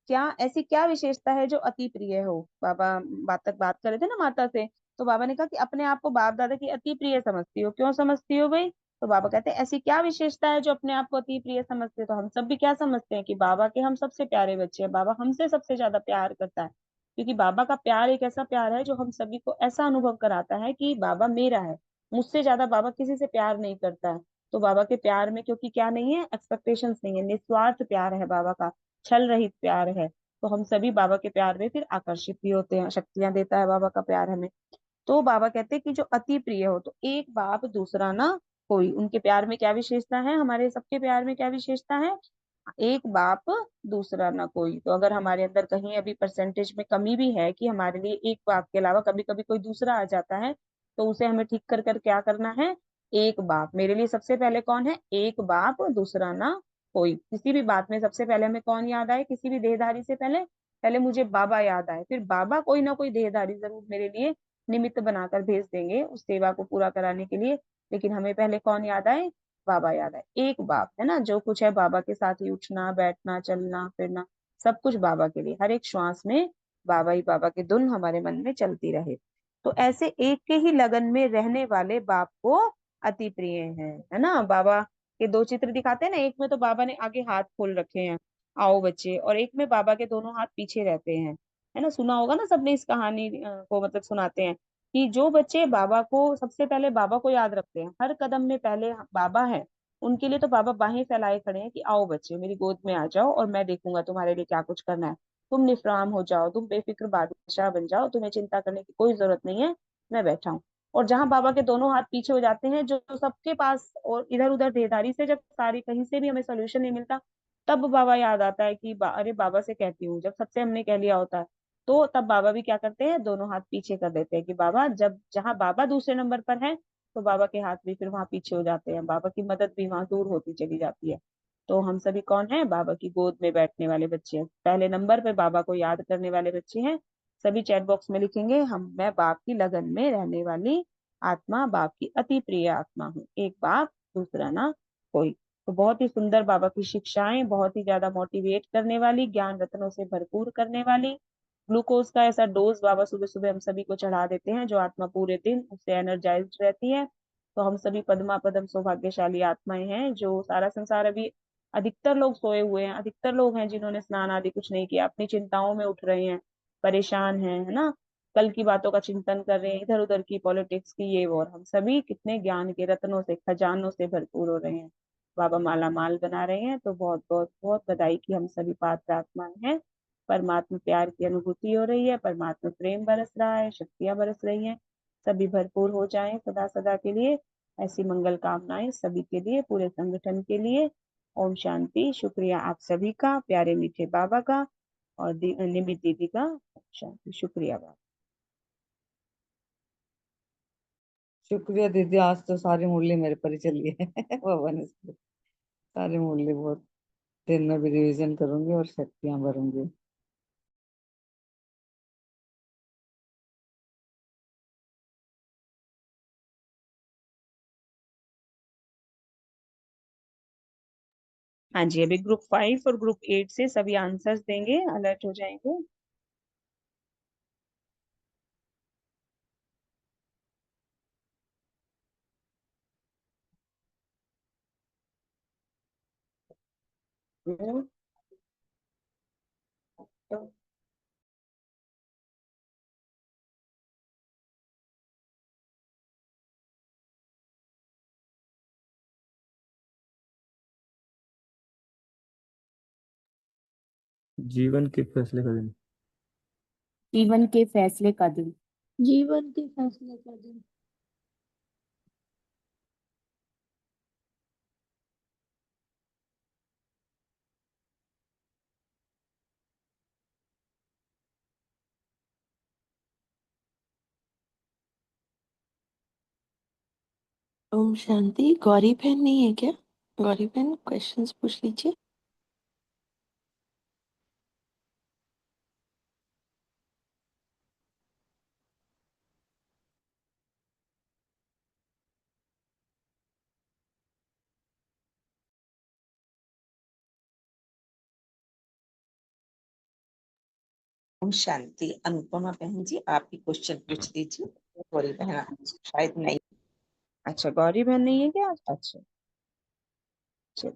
क्या ऐसी क्या विशेषता है जो अति प्रिय हो। बाबा बात तक बात कर रहे थे ना माता से, तो बाबा ने कहा कि अपने आप को बाप दादा की अति प्रिय समझती हो, क्यों समझती हो भाई। तो बाबा कहते हैं ऐसी क्या विशेषता है जो अपने आप को अति प्रिय समझते हो। तो हम सब भी क्या समझते हैं कि बाबा के हम सबसे प्यारे बच्चे हैं, बाबा हमसे सबसे ज्यादा प्यार करता है। क्योंकि बाबा का प्यार एक ऐसा प्यार है जो हम सभी को ऐसा अनुभव कराता है कि बाबा मेरा है, मुझसे ज्यादा बाबा किसी से प्यार नहीं करता है। तो बाबा के प्यार में क्योंकि क्या नहीं है, एक्सपेक्टेशंस नहीं है, निस्वार्थ प्यार है बाबा का, छल रहित प्यार है। तो हम सभी बाबा के प्यार में फिर आकर्षित भी होते हैं, शक्तियां देता है बाबा का प्यार हमें। तो बाबा कहते हैं कि जो अति प्रिय हो, तो एक बाप दूसरा ना कोई, उनके प्यार में क्या विशेषता है, हमारे सबके प्यार में क्या विशेषता है, एक बाप दूसरा ना कोई। तो अगर हमारे अंदर कहीं अभी परसेंटेज में कमी भी है कि हमारे लिए एक बाप के अलावा कभी कभी कोई दूसरा आ जाता है, तो उसे हमें ठीक कर कर क्या करना है, एक बाप मेरे लिए सबसे पहले कौन है, एक बाप दूसरा ना कोई। किसी भी बात में सबसे पहले हमें कौन याद आए, किसी भी देहधारी से पहले पहले मुझे बाबा याद आए, फिर बाबा कोई ना कोई देहधारी जरूर मेरे लिए निमित्त बनाकर भेज देंगे उस सेवा को पूरा कराने के लिए, लेकिन हमें पहले कौन याद आए, बाबा याद आए। एक बाप है ना, जो कुछ है बाबा के साथ ही, उठना बैठना चलना फिरना सब कुछ बाबा के लिए, हर एक श्वास में बाबा ही बाबा की धुन हमारे मन में चलती रहे। तो ऐसे एक के ही लगन में रहने वाले बाप को अति प्रिय है ना। बाबा के दो चित्र दिखाते हैं ना, एक में तो बाबा ने आगे हाथ खोल रखे हैं, आओ बच्चे, और एक में बाबा के दोनों हाथ पीछे रहते हैं, है ना। सुना होगा ना सबने इस कहानी को, मतलब सुनाते हैं कि जो बच्चे बाबा को सबसे पहले बाबा को याद रखते हैं, हर कदम में पहले बाबा है, उनके लिए तो बाबा बाहें फैलाए खड़े हैं कि आओ बच्चे मेरी गोद में आ जाओ और मैं देखूंगा तुम्हारे लिए क्या कुछ करना है, तुम निष्काम हो जाओ, तुम बेफिक्र बादशाह बन जाओ, तुम्हें चिंता करने की कोई जरूरत नहीं है, मैं बैठा हूँ। और जहां बाबा के दोनों हाथ पीछे हो जाते हैं, जो सबके पास और इधर उधर देदारी से जब सारी कहीं से भी हमें सोल्यूशन नहीं मिलता, तब बाबा याद आता है कि अरे बाबा से कहती हूँ, जब सबसे हमने कह लिया होता है, तो तब बाबा भी क्या करते हैं, दोनों हाथ पीछे कर देते हैं कि बाबा, जब जहां बाबा दूसरे नंबर पर है, तो बाबा के हाथ भी फिर वहां पीछे हो जाते हैं, बाबा की मदद भी वहां दूर होती चली जाती है। तो हम सभी कौन है, बाबा की गोद में बैठने वाले बच्चे हैं, पहले नंबर पे बाबा को याद करने वाले बच्चे हैं। सभी चैट बॉक्स में लिखेंगे, हम मैं बाप की लगन में रहने वाली आत्मा, बाप की अति प्रिय आत्मा हूँ, एक बाप दूसरा ना कोई। तो बहुत ही सुंदर बाबा की शिक्षाएं, बहुत ही ज्यादा मोटिवेट करने वाली, ज्ञान रत्नों से भरपूर करने वाली। ग्लूकोज का ऐसा डोज बाबा सुबह सुबह हम सभी को चढ़ा देते हैं, जो आत्मा पूरे दिन उससे एनर्जाइज रहती है। तो हम सभी पद्मा पदम सौभाग्यशाली आत्माएं हैं, जो सारा संसार अभी, अधिकतर लोग सोए हुए हैं, अधिकतर लोग हैं जिन्होंने स्नान आदि कुछ नहीं किया, अपनी चिंताओं में उठ रहे हैं, परेशान हैं, है ना, कल की बातों का चिंतन कर रहे हैं, इधर उधर की पॉलिटिक्स की ये वो, और हम सभी कितने ज्ञान के रत्नों से, खजानों से भरपूर हो रहे हैं, बाबा माला माल बना रहे हैं। तो बहुत बहुत बहुत बधाई कि हम सभी पात्र आत्माएं हैं, परमात्मा प्यार की अनुभूति हो रही है, परमात्मा प्रेम बरस रहा है, शक्तियां बरस रही हैं, सभी भरपूर हो जाएं सदा सदा के लिए। ऐसी मंगल कामनाएं सभी के लिए, पूरे संगठन के लिए। ओम शांति। शुक्रिया आप सभी का, प्यारे मीठे बाबा का, और निमित दीदी का। ओम शांति। शुक्रिया बाबा। शुक्रिया दीदी, आज तो सारी मुरली मेरे पर ही चली है बाबा ने सारी मुरली बहुत, दिन में भी रिवीजन करूंगी और शक्तियां भरूंगी। हाँ जी, अभी ग्रुप 5 और ग्रुप 8 से सभी आंसर्स देंगे, अलर्ट हो जाएंगे। जीवन के फैसले का दिन। जीवन के फैसले का दिन। जीवन के फैसले का दिन। ओम शांति। गौरी बहन नहीं है क्या? गौरी बहन क्वेश्चंस पूछ लीजिए। ओम शांति। अनुपमा बहन जी, आप ही क्वेश्चन पूछ दीजिए। गौरी बहन शायद नहीं। अच्छा, गौरी बहन नहीं है क्या? अच्छा, चलिए।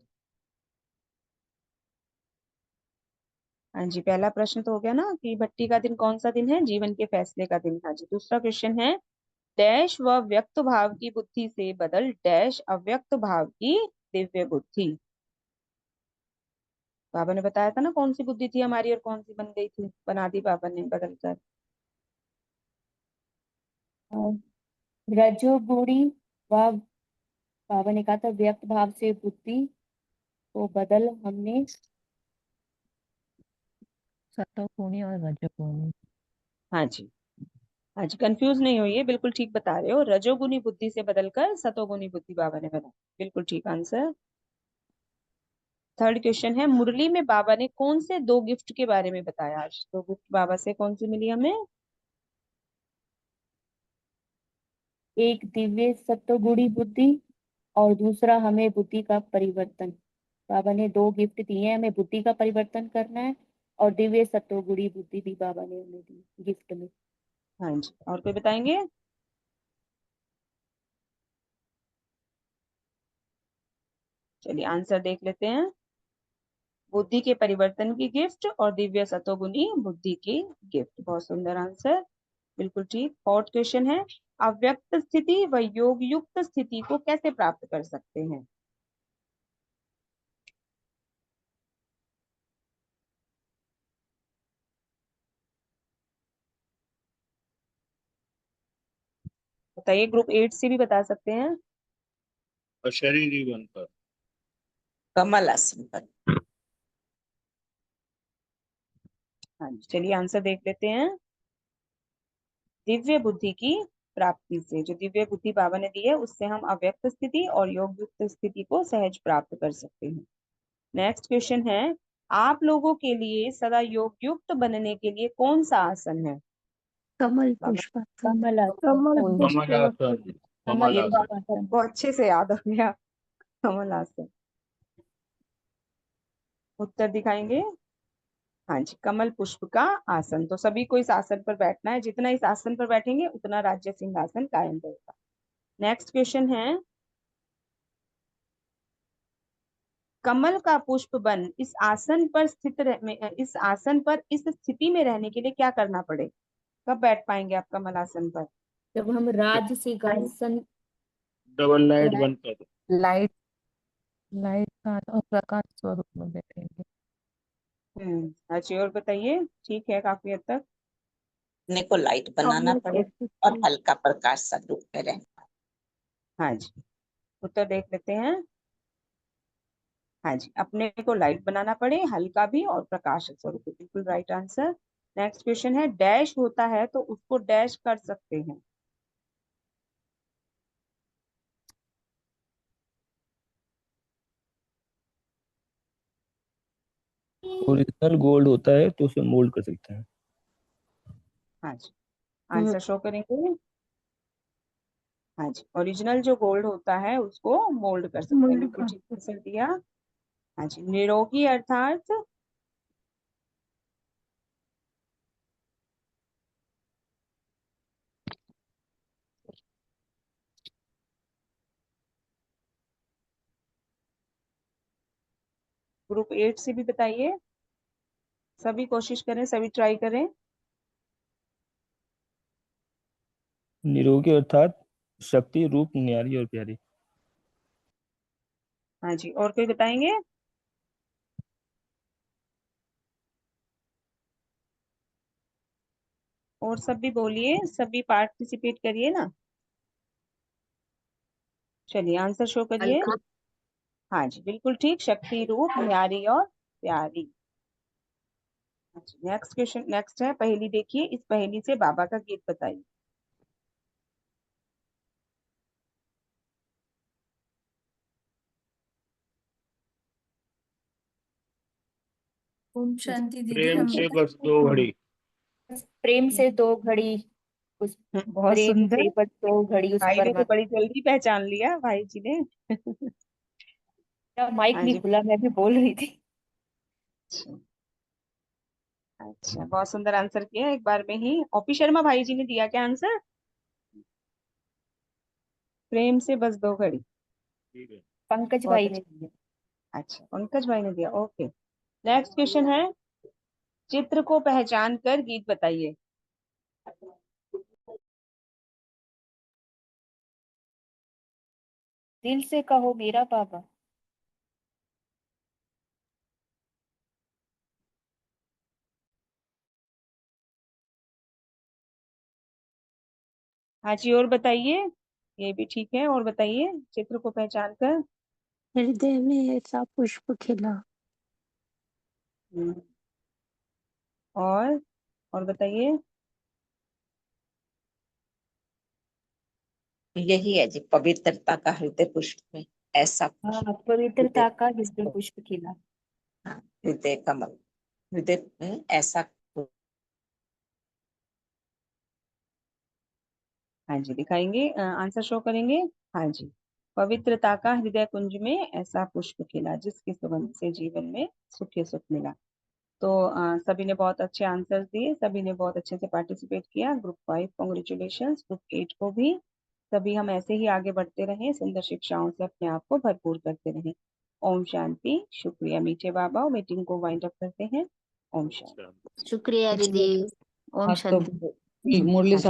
हाँ जी, पहला प्रश्न तो हो गया ना कि भट्टी का दिन कौन सा दिन है? जीवन के फैसले का दिन। हाँ जी, दूसरा क्वेश्चन है, डैश व व्यक्त भाव की बुद्धि से बदल डैश अव्यक्त भाव की दिव्य बुद्धि। बाबा ने बताया था ना कौन सी बुद्धि थी हमारी और कौन सी बन गई थी, बना दी बाबा ने बदलकर। रजोगुणी व बाबा ने कहा था व्यक्त भाव से बुद्धि को बदल हमने सतोगुणी और रजोगुणी। हाँ जी, हाँ जी, कंफ्यूज नहीं होइए, बिल्कुल ठीक बता रहे हो। रजोगुनी बुद्धि से बदलकर सतोगुनी बुद्धि बाबा ने बनाई, बिल्कुल ठीक आंसर। थर्ड क्वेश्चन है, मुरली में बाबा ने कौन से दो गिफ्ट के बारे में बताया? आज दो गिफ्ट बाबा से कौन सी मिली हमें? एक दिव्य सत्वगुणी बुद्धि और दूसरा हमें बुद्धि का परिवर्तन। बाबा ने दो गिफ्ट दिए हैं, हमें बुद्धि का परिवर्तन करना है और दिव्य सत्वगुणी बुद्धि भी बाबा ने हमें दी गिफ्ट में। हाँ जी, और कोई बताएंगे? चलिए आंसर देख लेते हैं। बुद्धि के परिवर्तन की गिफ्ट और दिव्य सतोगुनी बुद्धि की गिफ्ट। बहुत सुंदर आंसर, बिल्कुल ठीक। फोर्थ क्वेश्चन है, अव्यक्त स्थिति व योग युक्त स्थिति को कैसे प्राप्त कर सकते हैं? बताइए, ग्रुप 8 से भी बता सकते हैं। अशरीरी बनकर। कमल आसन पर। हाँ जी, चलिए आंसर देख लेते हैं। दिव्य बुद्धि की प्राप्ति से, जो दिव्य बुद्धि बाबा ने दी है उससे हम अव्यक्त स्थिति और योग युक्त स्थिति को सहज प्राप्त कर सकते हैं। नेक्स्ट क्वेश्चन है, आप लोगों के लिए सदा योग युक्त बनने के लिए कौन सा आसन है? कमल बाबा, पुष्पासन। कमल कमलासन। ये कमलासन। तो आपको अच्छे से याद हो गया, कमल आसन। उत्तर दिखाएंगे। हाँ जी, कमल पुष्प का आसन। तो सभी को इस आसन पर बैठना है, जितना इस आसन पर बैठेंगे उतना राज्य सिंहासन कायम रहेगा। नेक्स्ट क्वेश्चन है, कमल का पुष्प बन इस आसन पर इस आसन पर इस स्थिति में रहने के लिए क्या करना पड़े? कब बैठ पाएंगे आप कमल आसन पर? जब हम राज सिंहासन डबल लाइट बनकर। लाइट लाइट का और प्रकाश स्वरूप में बैठेंगे। अच्छी, और बताइए, ठीक है काफी हद तक। अपने को लाइट बनाना कमल पड़े पुष्प और हल्का प्रकाश स्वरूप में रहना। हाँ जी, उत्तर देख लेते हैं। हाँ जी, अपने को लाइट बनाना पड़े, हल्का भी और प्रकाश स्वरूप, बिल्कुल राइट आंसर। नेक्स्ट क्वेश्चन है, डैश होता है तो उसको डैश कर सकते हैं? ओरिजिनल गोल्ड होता है तो उसे मोल्ड कर सकते हैं। हाँ जी, आंसर शो करेंगे। हाँ जी, ओरिजिनल जो गोल्ड होता है उसको मोल्ड कर सकते हैं, बिल्कुल ठीक आंसर दिया। हाँ जी, निरोगी अर्थात ग्रुप 8 से भी बताइए, सभी कोशिश करें, सभी ट्राई करें। निरोगी अर्थात शक्ति रूप न्यारी और प्यारी। हाँ जी, और कोई बताएंगे? और सब भी बोलिए, सभी पार्टिसिपेट करिए ना। चलिए आंसर शो करिए। हाँ जी, बिल्कुल ठीक, शक्ति रूप न्यारी और प्यारी। नेक्स्ट क्वेश्चन, नेक्स्ट है पहेली। देखिए, इस पहेली से बाबा का गीत बताइए। ओम शांति दीदी। प्रेम हम से बस 2 घड़ी। प्रेम से 2 घड़ी उस बहुत प्रेम सुंदर। से बस 2 घड़ी उस भाई ने तो परमात्मा। बड़ी जल्दी पहचान लिया भाई जी ने। माइक हाँ नहीं जी। खुला, मैं भी बोल रही थी। अच्छा, बहुत सुंदर आंसर किया एक बार में ही। ओपी शर्मा भाई जी ने दिया क्या आंसर? प्रेम से बस 2 घड़ी। ठीक है। पंकज बहुत भाई ने अच्छा। दिया। अच्छा, पंकज भाई ने दिया। ओके, नेक्स्ट क्वेश्चन है, चित्र को पहचान कर गीत बताइए। दिल से कहो मेरा बाबा। हाँ जी, और बताइए। ये भी ठीक है, और बताइए। चित्र को पहचान कर। हृदय में ऐसा पुष्प खिला। हम्म, और बताइए। यही है जी, पवित्रता का हृदय पुष्प में ऐसा हाँ, पुष्प, पवित्रता हृदय, का हृदय पुष्प खिला। हाँ, हृदय कमल, हृदय में ऐसा। हाँ जी, दिखाएंगे, आंसर शो करेंगे। हाँ जी, पवित्रता का हृदय कुंज में ऐसा पुष्प खिला, जिसकी सुगंध से जीवन में सुख ही सुख मिला। तो सभी ने बहुत अच्छे आंसर्स दिए, सभी ने बहुत अच्छे से पार्टिसिपेट किया। ग्रुप 5 कॉन्ग्रेचुलेशन, ग्रुप 8 को भी। सभी हम ऐसे ही आगे बढ़ते रहें, सुंदर शिक्षाओं से अपने आप को भरपूर करते रहें। ओम शांति। शुक्रिया मीठे बाबा। मीटिंग को वाइंड अप करते हैं। ओम शांति। शुक्रिया दीदी। ओम आज तो शांति। मुरली साहब